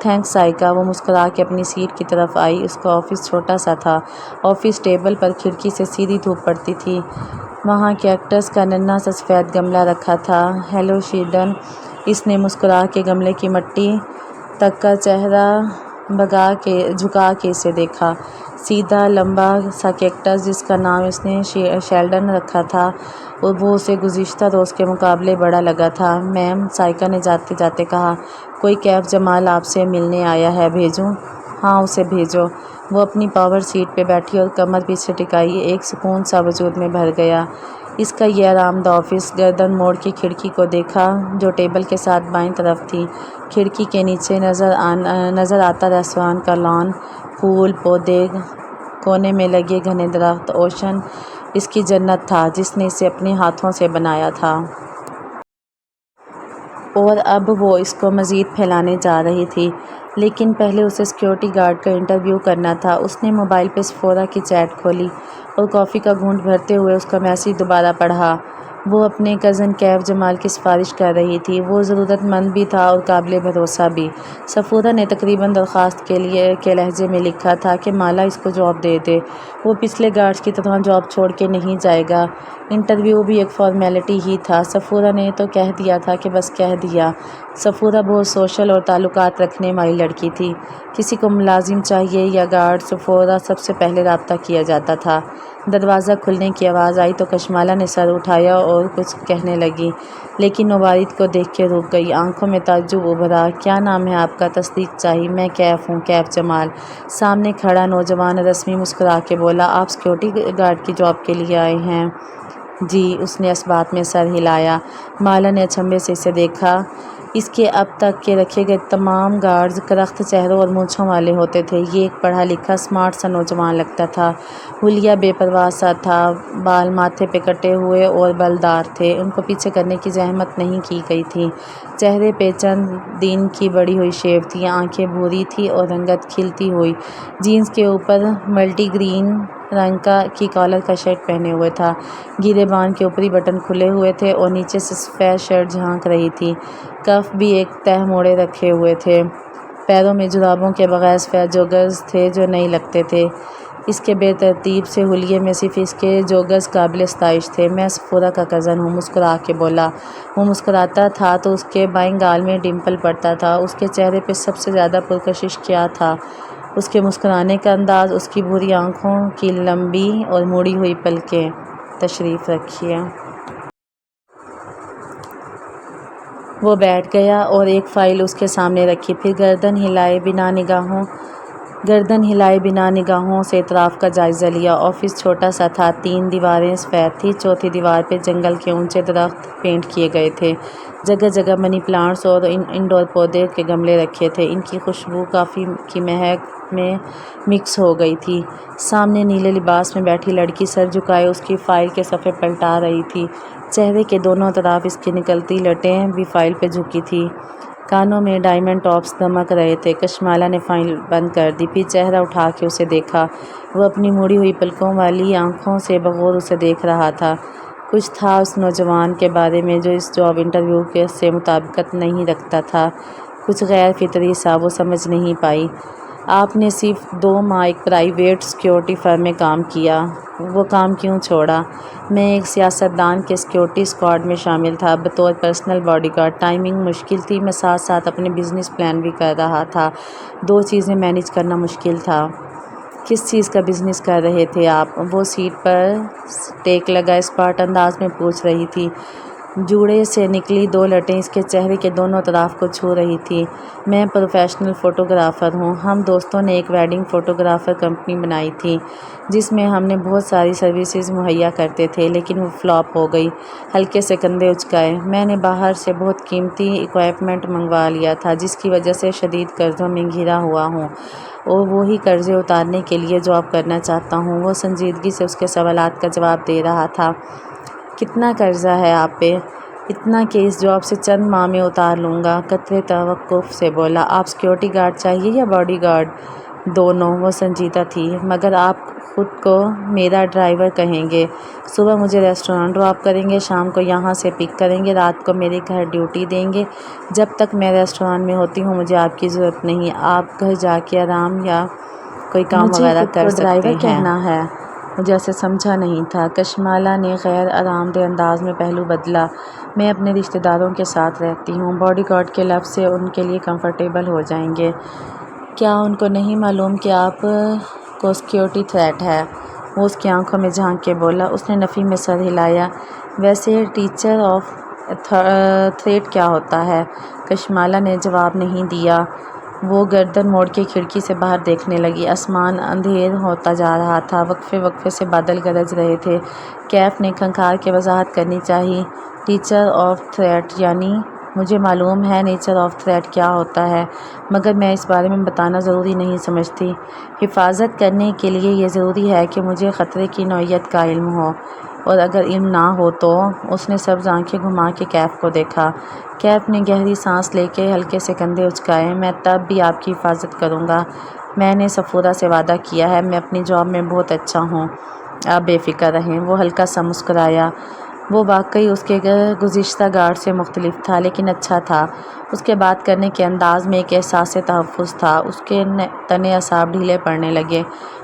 A: تھینکس سائیکا۔ وہ مسکرا کے اپنی سیٹ کی طرف آئی۔ اس کا آفس چھوٹا سا تھا۔ آفس ٹیبل پر کھڑکی سے سیدھی دھوپ پڑتی تھی۔ وہاں کیکٹس کا ننھا سا سفید گملہ رکھا تھا۔ ہیلو شیلڈن، اس نے مسکرا کے گملے کی مٹی تک کا چہرہ جھکا کے اسے دیکھا۔ سیدھا لمبا سا کیکٹس جس کا نام اس نے شیلڈن رکھا تھا، وہ اسے گزشتہ روز کے مقابلے بڑا لگا تھا۔ میم، سائیکا نے جاتے جاتے کہا، کوئی کیف جمال آپ سے ملنے آیا ہے، بھیجوں؟ ہاں، اسے بھیجو۔ وہ اپنی پاور سیٹ پہ بیٹھی اور کمر پیچھے ٹکائی۔ ایک سکون سا وجود میں بھر گیا۔ اس کا یہ آرام دہ آفس۔ گردن موڑ کے کھڑکی کو دیکھا جو ٹیبل کے ساتھ بائیں طرف تھی۔ کھڑکی کے نیچے نظر آتا ریستوران کا لان، پھول پودے، کونے میں لگے گھنے درخت۔ اوشن اس کی جنت تھا جس نے اسے اپنے ہاتھوں سے بنایا تھا۔ اور اب وہ اس کو مزید پھیلانے جا رہی تھی۔ لیکن پہلے اسے سیکورٹی گارڈ کا انٹرویو کرنا تھا۔ اس نے موبائل پہ سفورا کی چیٹ کھولی اور کافی کا گھونٹ بھرتے ہوئے اس کا میسیج دوبارہ پڑھا۔ وہ اپنے کزن کیف جمال کی سفارش کر رہی تھی۔ وہ ضرورت مند بھی تھا اور قابل بھروسہ بھی۔ سفورا نے تقریباً درخواست کے لہجے میں لکھا تھا کہ مالا اس کو جاب دے دے۔ وہ پچھلے گارڈز کی طرح جاب چھوڑ کے نہیں جائے گا۔ انٹرویو بھی ایک فارمیلٹی ہی تھا۔ سفورا نے تو کہہ دیا تھا کہ بس کہہ دیا۔ سفورا بہت سوشل اور تعلقات رکھنے والی لڑکی تھی۔ کسی کو ملازم چاہیے یا گارڈ، سفورا سب سے پہلے رابطہ کیا جاتا تھا۔ دروازہ کھلنے کی آواز آئی تو کشمالہ نے سر اٹھایا اور کچھ کہنے لگی، لیکن وہ والد کو دیکھ کے رک گئی۔ آنکھوں میں تعجب ابھرا۔ کیا نام ہے آپ کا؟ تصدیق چاہیے۔ میں کیف ہوں، کیف جمال۔ سامنے کھڑا نوجوان رسمی مسکرا کے بولا، آپ سیکورٹی گارڈ کی جاب کے لیے آئے ہیں؟ جی، اس نے اس بات میں سر ہلایا۔ مالا نے اچنبھے سے اسے دیکھا۔ اس کے اب تک کے رکھے گئے تمام گارڈز کرخت چہروں اور مونچھوں والے ہوتے تھے۔ یہ ایک پڑھا لکھا اسمارٹ سا نوجوان لگتا تھا۔ حلیہ بے پرواہ سا تھا، بال ماتھے پہ کٹے ہوئے اور بلدار تھے۔ ان کو پیچھے کرنے کی زحمت نہیں کی گئی تھی۔ چہرے پہ چند دن کی بڑھی ہوئی شیو تھی۔ آنکھیں بھوری تھیں اور رنگت کھلتی ہوئی۔ جینز کے اوپر ملٹی گرین رنگ کی کالر کا شرٹ پہنے ہوئے تھا۔ گریبان کے اوپری بٹن کھلے ہوئے تھے اور نیچے سے سفید شرٹ جھانک رہی تھی۔ کف بھی ایک تہہ موڑے رکھے ہوئے تھے۔ پیروں میں جرابوں کے بغیر سفید جوگرز تھے جو نئے لگتے تھے۔ اس کے بے ترتیب سے حلیے میں صرف اس کے جوگرز قابل ستائش تھے۔ میں سفورا کا کزن ہوں، مسکرا کے بولا۔ وہ مسکراتا تھا تو اس کے بائیں گال میں ڈمپل پڑتا تھا۔ اس کے چہرے پہ سب سے زیادہ پرکشش کیا تھا؟ اس کے مسکرانے کا انداز، اس کی بھوری آنکھوں کی لمبی اور مڑی ہوئی پلکیں۔ تشریف رکھیے۔ وہ بیٹھ گیا اور ایک فائل اس کے سامنے رکھی، پھر گردن ہلائے بنا نگاہوں سے اطراف کا جائزہ لیا۔ آفس چھوٹا سا تھا۔ 3 دیواریں سفید تھیں، چوتھی دیوار پہ جنگل کے اونچے درخت پینٹ کیے گئے تھے۔ جگہ جگہ منی پلانٹس اور انڈور پودے کے گملے رکھے تھے۔ ان کی خوشبو کافی کی مہک میں مکس ہو گئی تھی۔ سامنے نیلے لباس میں بیٹھی لڑکی سر جھکائے اس کی فائل کے صفحے پلٹا رہی تھی۔ چہرے کے دونوں طرف اس کی نکلتی لٹیں بھی فائل پہ جھکی تھیں۔ کانوں میں ڈائمنڈ ٹاپس دمک رہے تھے۔ کشمالہ نے فائل بند کر دی، پھر چہرہ اٹھا کے اسے دیکھا۔ وہ اپنی مڑی ہوئی پلکوں والی آنکھوں سے بغور اسے دیکھ رہا تھا۔ کچھ تھا اس نوجوان کے بارے میں جو اس جاب انٹرویو سے مطابقت نہیں رکھتا تھا، کچھ غیر فطری سا۔ وہ سمجھ نہیں پائی۔ آپ نے صرف 2 ماہ ایک پرائیویٹ سیکورٹی فرم میں کام کیا، وہ کام کیوں چھوڑا؟ میں ایک سیاستدان کے سیکورٹی اسکواڈ میں شامل تھا بطور پرسنل باڈی گارڈ۔ ٹائمنگ مشکل تھی، میں ساتھ ساتھ اپنے بزنس پلان بھی کر رہا تھا۔ 2 چیزیں مینیج کرنا مشکل تھا۔ کس چیز کا بزنس کر رہے تھے آپ؟ وہ سیٹ پر ٹیک لگائے اسپاٹ انداز میں پوچھ رہی تھی۔ جوڑے سے نکلی 2 لٹیں اس کے چہرے کے دونوں طرف کو چھو رہی تھی۔ میں پروفیشنل فوٹوگرافر ہوں۔ ہم دوستوں نے ایک ویڈنگ فوٹوگرافر کمپنی بنائی تھی جس میں ہم نے بہت ساری سروسز مہیا کرتے تھے، لیکن وہ فلاپ ہو گئی۔ ہلکے سے کندھے اچکائے۔ میں نے باہر سے بہت قیمتی ایکوائپمنٹ منگوا لیا تھا جس کی وجہ سے شدید قرضوں میں گھرا ہوا ہوں اور وہی قرضے اتارنے کے لیے جاب کرنا چاہتا ہوں۔ وہ سنجیدگی سے اس کے سوالات کا جواب دے رہا تھا۔ کتنا قرضہ ہے آپ پہ؟ اتنا کہ اس جاب سے چند ماہ میں اتار لوں گا، قطرے توقف سے بولا۔ آپ سیکورٹی گارڈ چاہیے یا باڈی گارڈ؟ دونوں۔ وہ سنجیدہ تھی۔ مگر آپ خود کو میرا ڈرائیور کہیں گے۔ صبح مجھے ریسٹورانٹ ڈراپ کریں گے، شام کو یہاں سے پک کریں گے، رات کو میرے گھر ڈیوٹی دیں گے۔ جب تک میں ریسٹورانٹ میں ہوتی ہوں مجھے آپ کی ضرورت نہیں۔ آپ گھر جا کے آرام یا کوئی کام وغیرہ کر سکتے ہیں۔ مجھے خود کو ڈرائیور کہنا ہے؟ مجھے ایسے سمجھا نہیں تھا۔ کشمالہ نے غیر آرام دہ انداز میں پہلو بدلا۔ میں اپنے رشتہ داروں کے ساتھ رہتی ہوں، باڈی گارڈ کے لفظ سے ان کے لیے کمفرٹیبل ہو جائیں گے۔ کیا ان کو نہیں معلوم کہ آپ کو سیکیورٹی تھریٹ ہے؟ وہ اس کی آنکھوں میں جھانک کے بولا۔ اس نے نفی میں سر ہلایا۔ ویسے ٹیچر آف تھریٹ کیا ہوتا ہے؟ کشمالہ نے جواب نہیں دیا۔ وہ گردن موڑ کے کھڑکی سے باہر دیکھنے لگی۔ آسمان اندھیر ہوتا جا رہا تھا، وقفے وقفے سے بادل گرج رہے تھے۔ کیف نے کھنکھار کے وضاحت کرنی چاہی۔ ٹیچر آف تھریٹ یعنی؟ مجھے معلوم ہے نیچر آف تھریٹ کیا ہوتا ہے، مگر میں اس بارے میں بتانا ضروری نہیں سمجھتی۔ حفاظت کرنے کے لیے یہ ضروری ہے کہ مجھے خطرے کی نوعیت کا علم ہو، اور اگر علم نہ ہو تو؟ اس نے سبز آنکھیں گھما کے کیف کو دیکھا۔ کیف نے گہری سانس لے کے ہلکے سے کندھے اچکائے۔ میں تب بھی آپ کی حفاظت کروں گا۔ میں نے صفورہ سے وعدہ کیا ہے۔ میں اپنی جاب میں بہت اچھا ہوں، آپ بے فکر رہیں۔ وہ ہلکا سا مسکرایا۔ وہ واقعی اس کے گزشتہ گارڈ سے مختلف تھا، لیکن اچھا تھا۔ اس کے بات کرنے کے انداز میں ایک احساس تحفظ تھا۔ اس کے تنے اعصاب ڈھیلے پڑنے لگے۔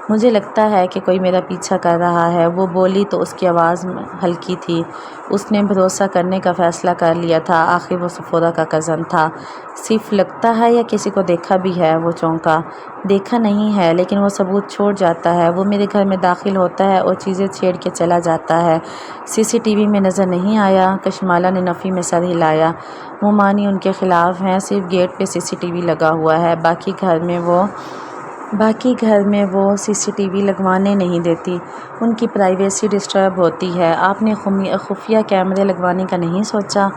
A: مجھے لگتا ہے کہ کوئی میرا پیچھا کر رہا ہے۔ وہ بولی تو اس کی آواز ہلکی تھی۔ اس نے بھروسہ کرنے کا فیصلہ کر لیا تھا، آخر وہ صفورہ کا کزن تھا۔ صرف لگتا ہے یا کسی کو دیکھا بھی ہے؟ وہ چونکا۔ دیکھا نہیں ہے، لیکن وہ ثبوت چھوڑ جاتا ہے۔ وہ میرے گھر میں داخل ہوتا ہے اور چیزیں چھیڑ کے چلا جاتا ہے۔ سی سی ٹی وی میں نظر نہیں آیا؟ کشمالہ نے نفی میں سر ہلایا۔ وہ معنی ان کے خلاف ہیں۔ صرف گیٹ پہ سی سی ٹی وی لگا ہوا ہے، باقی گھر میں وہ سی سی ٹی وی لگوانے نہیں دیتی۔ ان کی پرائیویسی ڈسٹرب ہوتی ہے۔ آپ نے خفیہ کیمرے لگوانے کا نہیں سوچا؟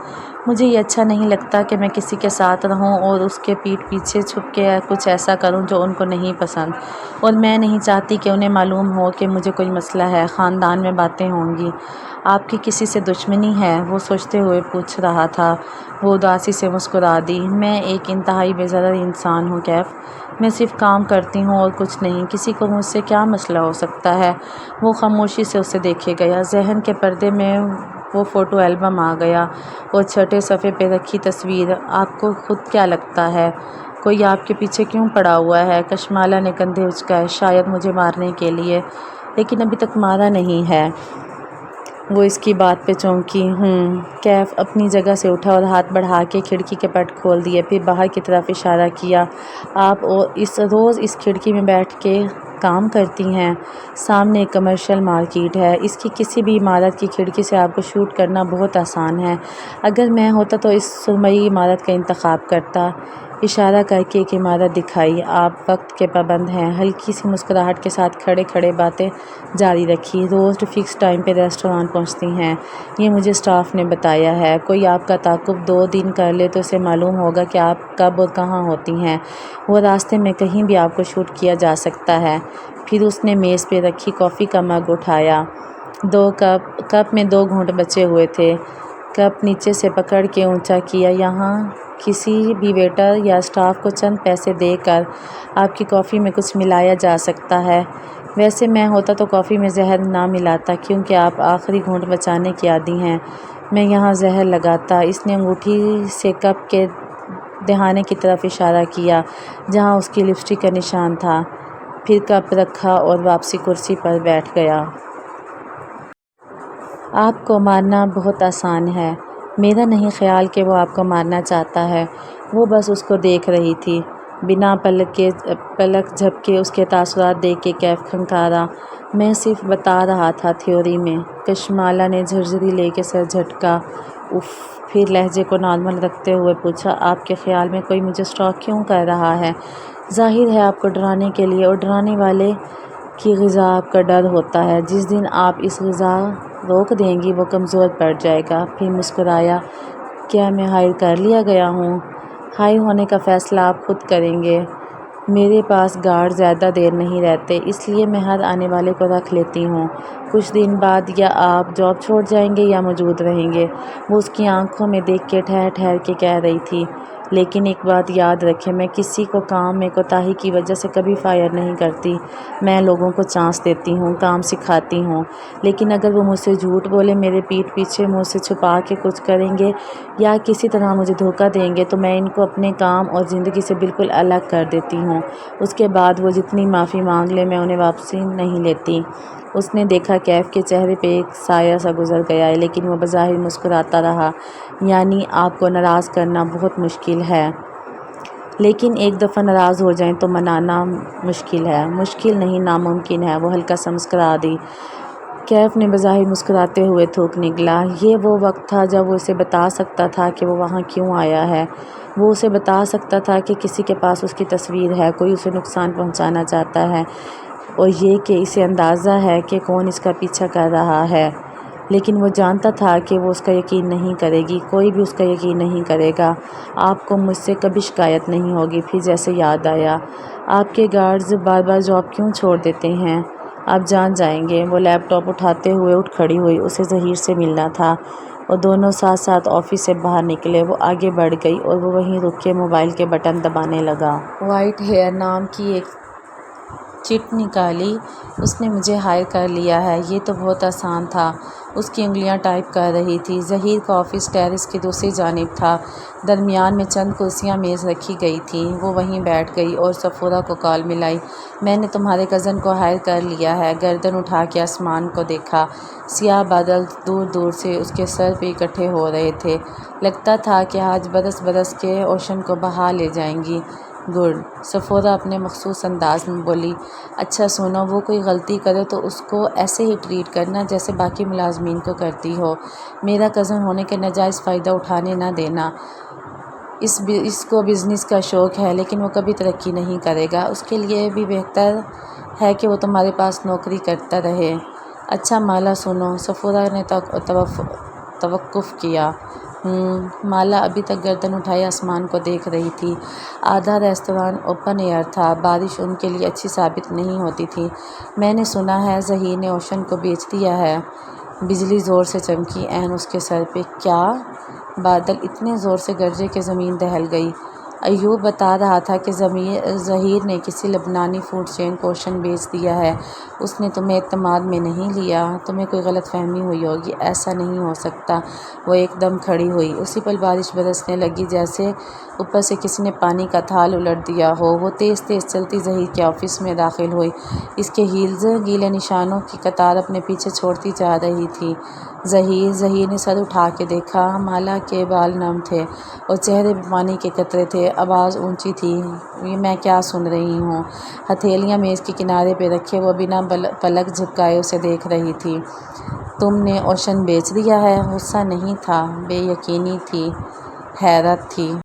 A: مجھے یہ اچھا نہیں لگتا کہ میں کسی کے ساتھ رہوں اور اس کے پیٹھ پیچھے چھپ کے کچھ ایسا کروں جو ان کو نہیں پسند، اور میں نہیں چاہتی کہ انہیں معلوم ہو کہ مجھے کوئی مسئلہ ہے۔ خاندان میں باتیں ہوں گی۔ آپ کی کسی سے دشمنی ہے؟ وہ سوچتے ہوئے پوچھ رہا تھا۔ وہ اداسی سے مسکرا دی۔ میں ایک انتہائی بے ضرر انسان ہوں کیف۔ میں صرف کام کرتی ہوں اور کچھ نہیں۔ کسی کو مجھ سے کیا مسئلہ ہو سکتا ہے؟ وہ خاموشی سے اسے دیکھے گیا۔ ذہن کے پردے میں وہ فوٹو البم آ گیا اور چھٹے صفحے پہ رکھی تصویر۔ آپ کو خود کیا لگتا ہے؟ کوئی آپ کے پیچھے کیوں پڑا ہوا ہے؟ کشمالہ نے کندھے اچکائے۔ شاید مجھے مارنے کے لیے، لیکن ابھی تک مارا نہیں ہے۔ وہ اس کی بات پہ چونکی۔ کیف اپنی جگہ سے اٹھا اور ہاتھ بڑھا کے کھڑکی کے پٹ کھول دیے، پھر باہر کی طرف اشارہ کیا۔ آپ روز اس کھڑکی میں بیٹھ کے کام کرتی ہیں؟ سامنے ایک کمرشل مارکیٹ ہے، اس کی کسی بھی عمارت کی کھڑکی سے آپ کو شوٹ کرنا بہت آسان ہے۔ اگر میں ہوتا تو اس سرمئی عمارت کا انتخاب کرتا۔ اشارہ کر کے ایک عمارت دکھائی۔ آپ وقت کے پابند ہیں۔ ہلکی سی مسکراہٹ کے ساتھ کھڑے کھڑے باتیں جاری رکھی۔ روز فکس ٹائم پہ ریسٹورانٹ پہنچتی ہیں، یہ مجھے سٹاف نے بتایا ہے۔ کوئی آپ کا تعاقب 2 دن کر لے تو اسے معلوم ہوگا کہ آپ کب اور کہاں ہوتی ہیں۔ وہ راستے میں کہیں بھی آپ کو شوٹ کیا جا سکتا ہے۔ پھر اس نے میز پہ رکھی کافی کا مگ اٹھایا۔ 2 کپ میں 2 گھونٹ بچے ہوئے تھے۔ کپ نیچے سے پکڑ کے اونچا کیا۔ یہاں کسی بھی ویٹر یا سٹاف کو چند پیسے دے کر آپ کی کافی میں کچھ ملایا جا سکتا ہے۔ ویسے میں ہوتا تو کافی میں زہر نہ ملاتا، کیونکہ آپ آخری گھونٹ بچانے کی عادی ہیں۔ میں یہاں زہر لگاتا۔ اس نے انگوٹھی سے کپ کے دہانے کی طرف اشارہ کیا جہاں اس کی لپسٹک کا نشان تھا، پھر کپ رکھا اور واپسی کرسی پر بیٹھ گیا۔ آپ کو مارنا بہت آسان ہے۔ میرا نہیں خیال کہ وہ آپ کو مارنا چاہتا ہے۔ وہ بس اس کو دیکھ رہی تھی۔ بنا پلک جھپکے اس کے تاثرات دیکھ کے کیف کھنکارا۔ میں صرف بتا رہا تھا تھیوری میں۔ کشمالہ نے جھرجھری لے کے سر جھٹکا۔ اف۔ پھر لہجے کو نارمل رکھتے ہوئے پوچھا، آپ کے خیال میں کوئی مجھے اسٹاک کیوں کر رہا ہے؟ ظاہر ہے آپ کو ڈرانے کے لیے، اور ڈرانے والے کی غذا آپ کا ڈر ہوتا ہے۔ جس دن آپ اس غذا روک دیں گی وہ کمزور پڑ جائے گا۔ پھر مسکرایا۔ کیا میں ہائر کر لیا گیا ہوں؟ ہائر ہونے کا فیصلہ آپ خود کریں گے۔ میرے پاس گارڈ زیادہ دیر نہیں رہتے، اس لیے میں ہر آنے والے کو رکھ لیتی ہوں۔ کچھ دن بعد یا آپ جاب چھوڑ جائیں گے یا موجود رہیں گے۔ وہ اس کی آنکھوں میں دیکھ کے ٹھہر ٹھہر کے کہہ رہی تھی، لیکن ایک بات یاد رکھیں، میں کسی کو کام میں کوتاہی کی وجہ سے کبھی فائر نہیں کرتی۔ میں لوگوں کو چانس دیتی ہوں، کام سکھاتی ہوں، لیکن اگر وہ مجھ سے جھوٹ بولے، میرے پیٹھ پیچھے مجھ سے چھپا کے کچھ کریں گے یا کسی طرح مجھے دھوکہ دیں گے تو میں ان کو اپنے کام اور زندگی سے بالکل الگ کر دیتی ہوں۔ اس کے بعد وہ جتنی معافی مانگ لیں میں انہیں واپسی نہیں لیتی۔ اس نے دیکھا کیف کے چہرے پہ ایک سایہ سا گزر گیا ہے، لیکن وہ بظاہر مسکراتا رہا۔ یعنی آپ کو ناراض کرنا بہت مشکل ہے، لیکن ایک دفعہ ناراض ہو جائیں تو منانا مشکل ہے۔ مشکل نہیں، ناممکن ہے، وہ ہلکا سا مسکرا دی۔ کیف نے بظاہر مسکراتے ہوئے تھوک نکلا۔ یہ وہ وقت تھا جب وہ اسے بتا سکتا تھا کہ وہ وہاں کیوں آیا ہے۔ وہ اسے بتا سکتا تھا کہ کسی کے پاس اس کی تصویر ہے، کوئی اسے نقصان پہنچانا چاہتا ہے، اور یہ کہ اسے اندازہ ہے کہ کون اس کا پیچھا کر رہا ہے۔ لیکن وہ جانتا تھا کہ وہ اس کا یقین نہیں کرے گی، کوئی بھی اس کا یقین نہیں کرے گا۔ آپ کو مجھ سے کبھی شکایت نہیں ہوگی۔ پھر جیسے یاد آیا، آپ کے گارڈز بار بار جاب کیوں چھوڑ دیتے ہیں؟ آپ جان جائیں گے۔ وہ لیپ ٹاپ اٹھاتے ہوئے اٹھ کھڑی ہوئی، اسے ظہیر سے ملنا تھا۔ وہ دونوں ساتھ ساتھ آفس سے باہر نکلے۔ وہ آگے بڑھ گئی اور وہ وہیں رک کے موبائل کے بٹن دبانے لگا۔ وائٹ ہیئر نام کی ایک چٹ نکالی۔ اس نے مجھے ہائر کر لیا ہے۔ یہ تو بہت آسان تھا۔ اس کی انگلیاں ٹائپ کر رہی تھی۔ ظہیر کا آفس ٹیرس کی دوسری جانب تھا۔ درمیان میں چند کرسیاں میز رکھی گئی تھیں۔ وہ وہیں بیٹھ گئی اور صفورہ کو کال ملائی۔ میں نے تمہارے کزن کو ہائر کر لیا ہے۔ گردن اٹھا کے آسمان کو دیکھا۔ سیاہ بادل دور دور سے اس کے سر پہ اکٹھے ہو رہے تھے۔ لگتا تھا کہ آج برس برس کے اوشن کو بہا لے جائیں گی۔ گڈ، صفورہ اپنے مخصوص انداز میں بولی۔ اچھا سنو، وہ کوئی غلطی کرے تو اس کو ایسے ہی ٹریٹ کرنا جیسے باقی ملازمین کو کرتی ہو۔ میرا کزن ہونے کے ناجائز فائدہ اٹھانے نہ دینا۔ اس کو بزنس کا شوق ہے، لیکن وہ کبھی ترقی نہیں کرے گا۔ اس کے لیے بھی بہتر ہے کہ وہ تمہارے پاس نوکری کرتا رہے۔ اچھا مالا سنو، صفورہ نے توقف کیا۔ مالا ابھی تک گردن اٹھائے آسمان کو دیکھ رہی تھی۔ آدھا ریستوران اوپن ایئر تھا۔ بارش ان کے لیے اچھی ثابت نہیں ہوتی تھی۔ میں نے سنا ہے ظہیر نے اوشن کو بیچ دیا ہے۔ بجلی زور سے چمکی عین اس کے سر پہ۔ کیا؟ بادل اتنے زور سے گرجے کہ زمین دہل گئی۔ ایوب بتا رہا تھا کہ ظہیر نے کسی لبنانی فوڈ چین کو اوشن بیچ دیا ہے۔ اس نے تمہیں اعتماد میں نہیں لیا۔ تمہیں کوئی غلط فہمی ہوئی ہوگی۔ ایسا نہیں ہو سکتا۔ وہ ایک دم کھڑی ہوئی۔ اسی پل بارش برسنے لگی جیسے اوپر سے کسی نے پانی کا تھال الٹ دیا ہو۔ وہ تیز تیز چلتی ظہیر کے آفس میں داخل ہوئی۔ اس کے ہیلز گیلے نشانوں کی قطار اپنے پیچھے چھوڑتی جا رہی تھی۔ ظہیر نے سر اٹھا کے دیکھا۔ مالا کے بال نم تھے اور چہرے پہ پانی کے قطرے تھے۔ آواز اونچی تھی۔ یہ میں کیا سن رہی ہوں؟ ہتھیلیاں میز کے کنارے پہ رکھے وہ بنا پلک جھپکائے اسے دیکھ رہی تھی۔ تم نے اوشن بیچ دیا ہے؟ غصہ نہیں تھا، بے یقینی تھی، حیرت تھی۔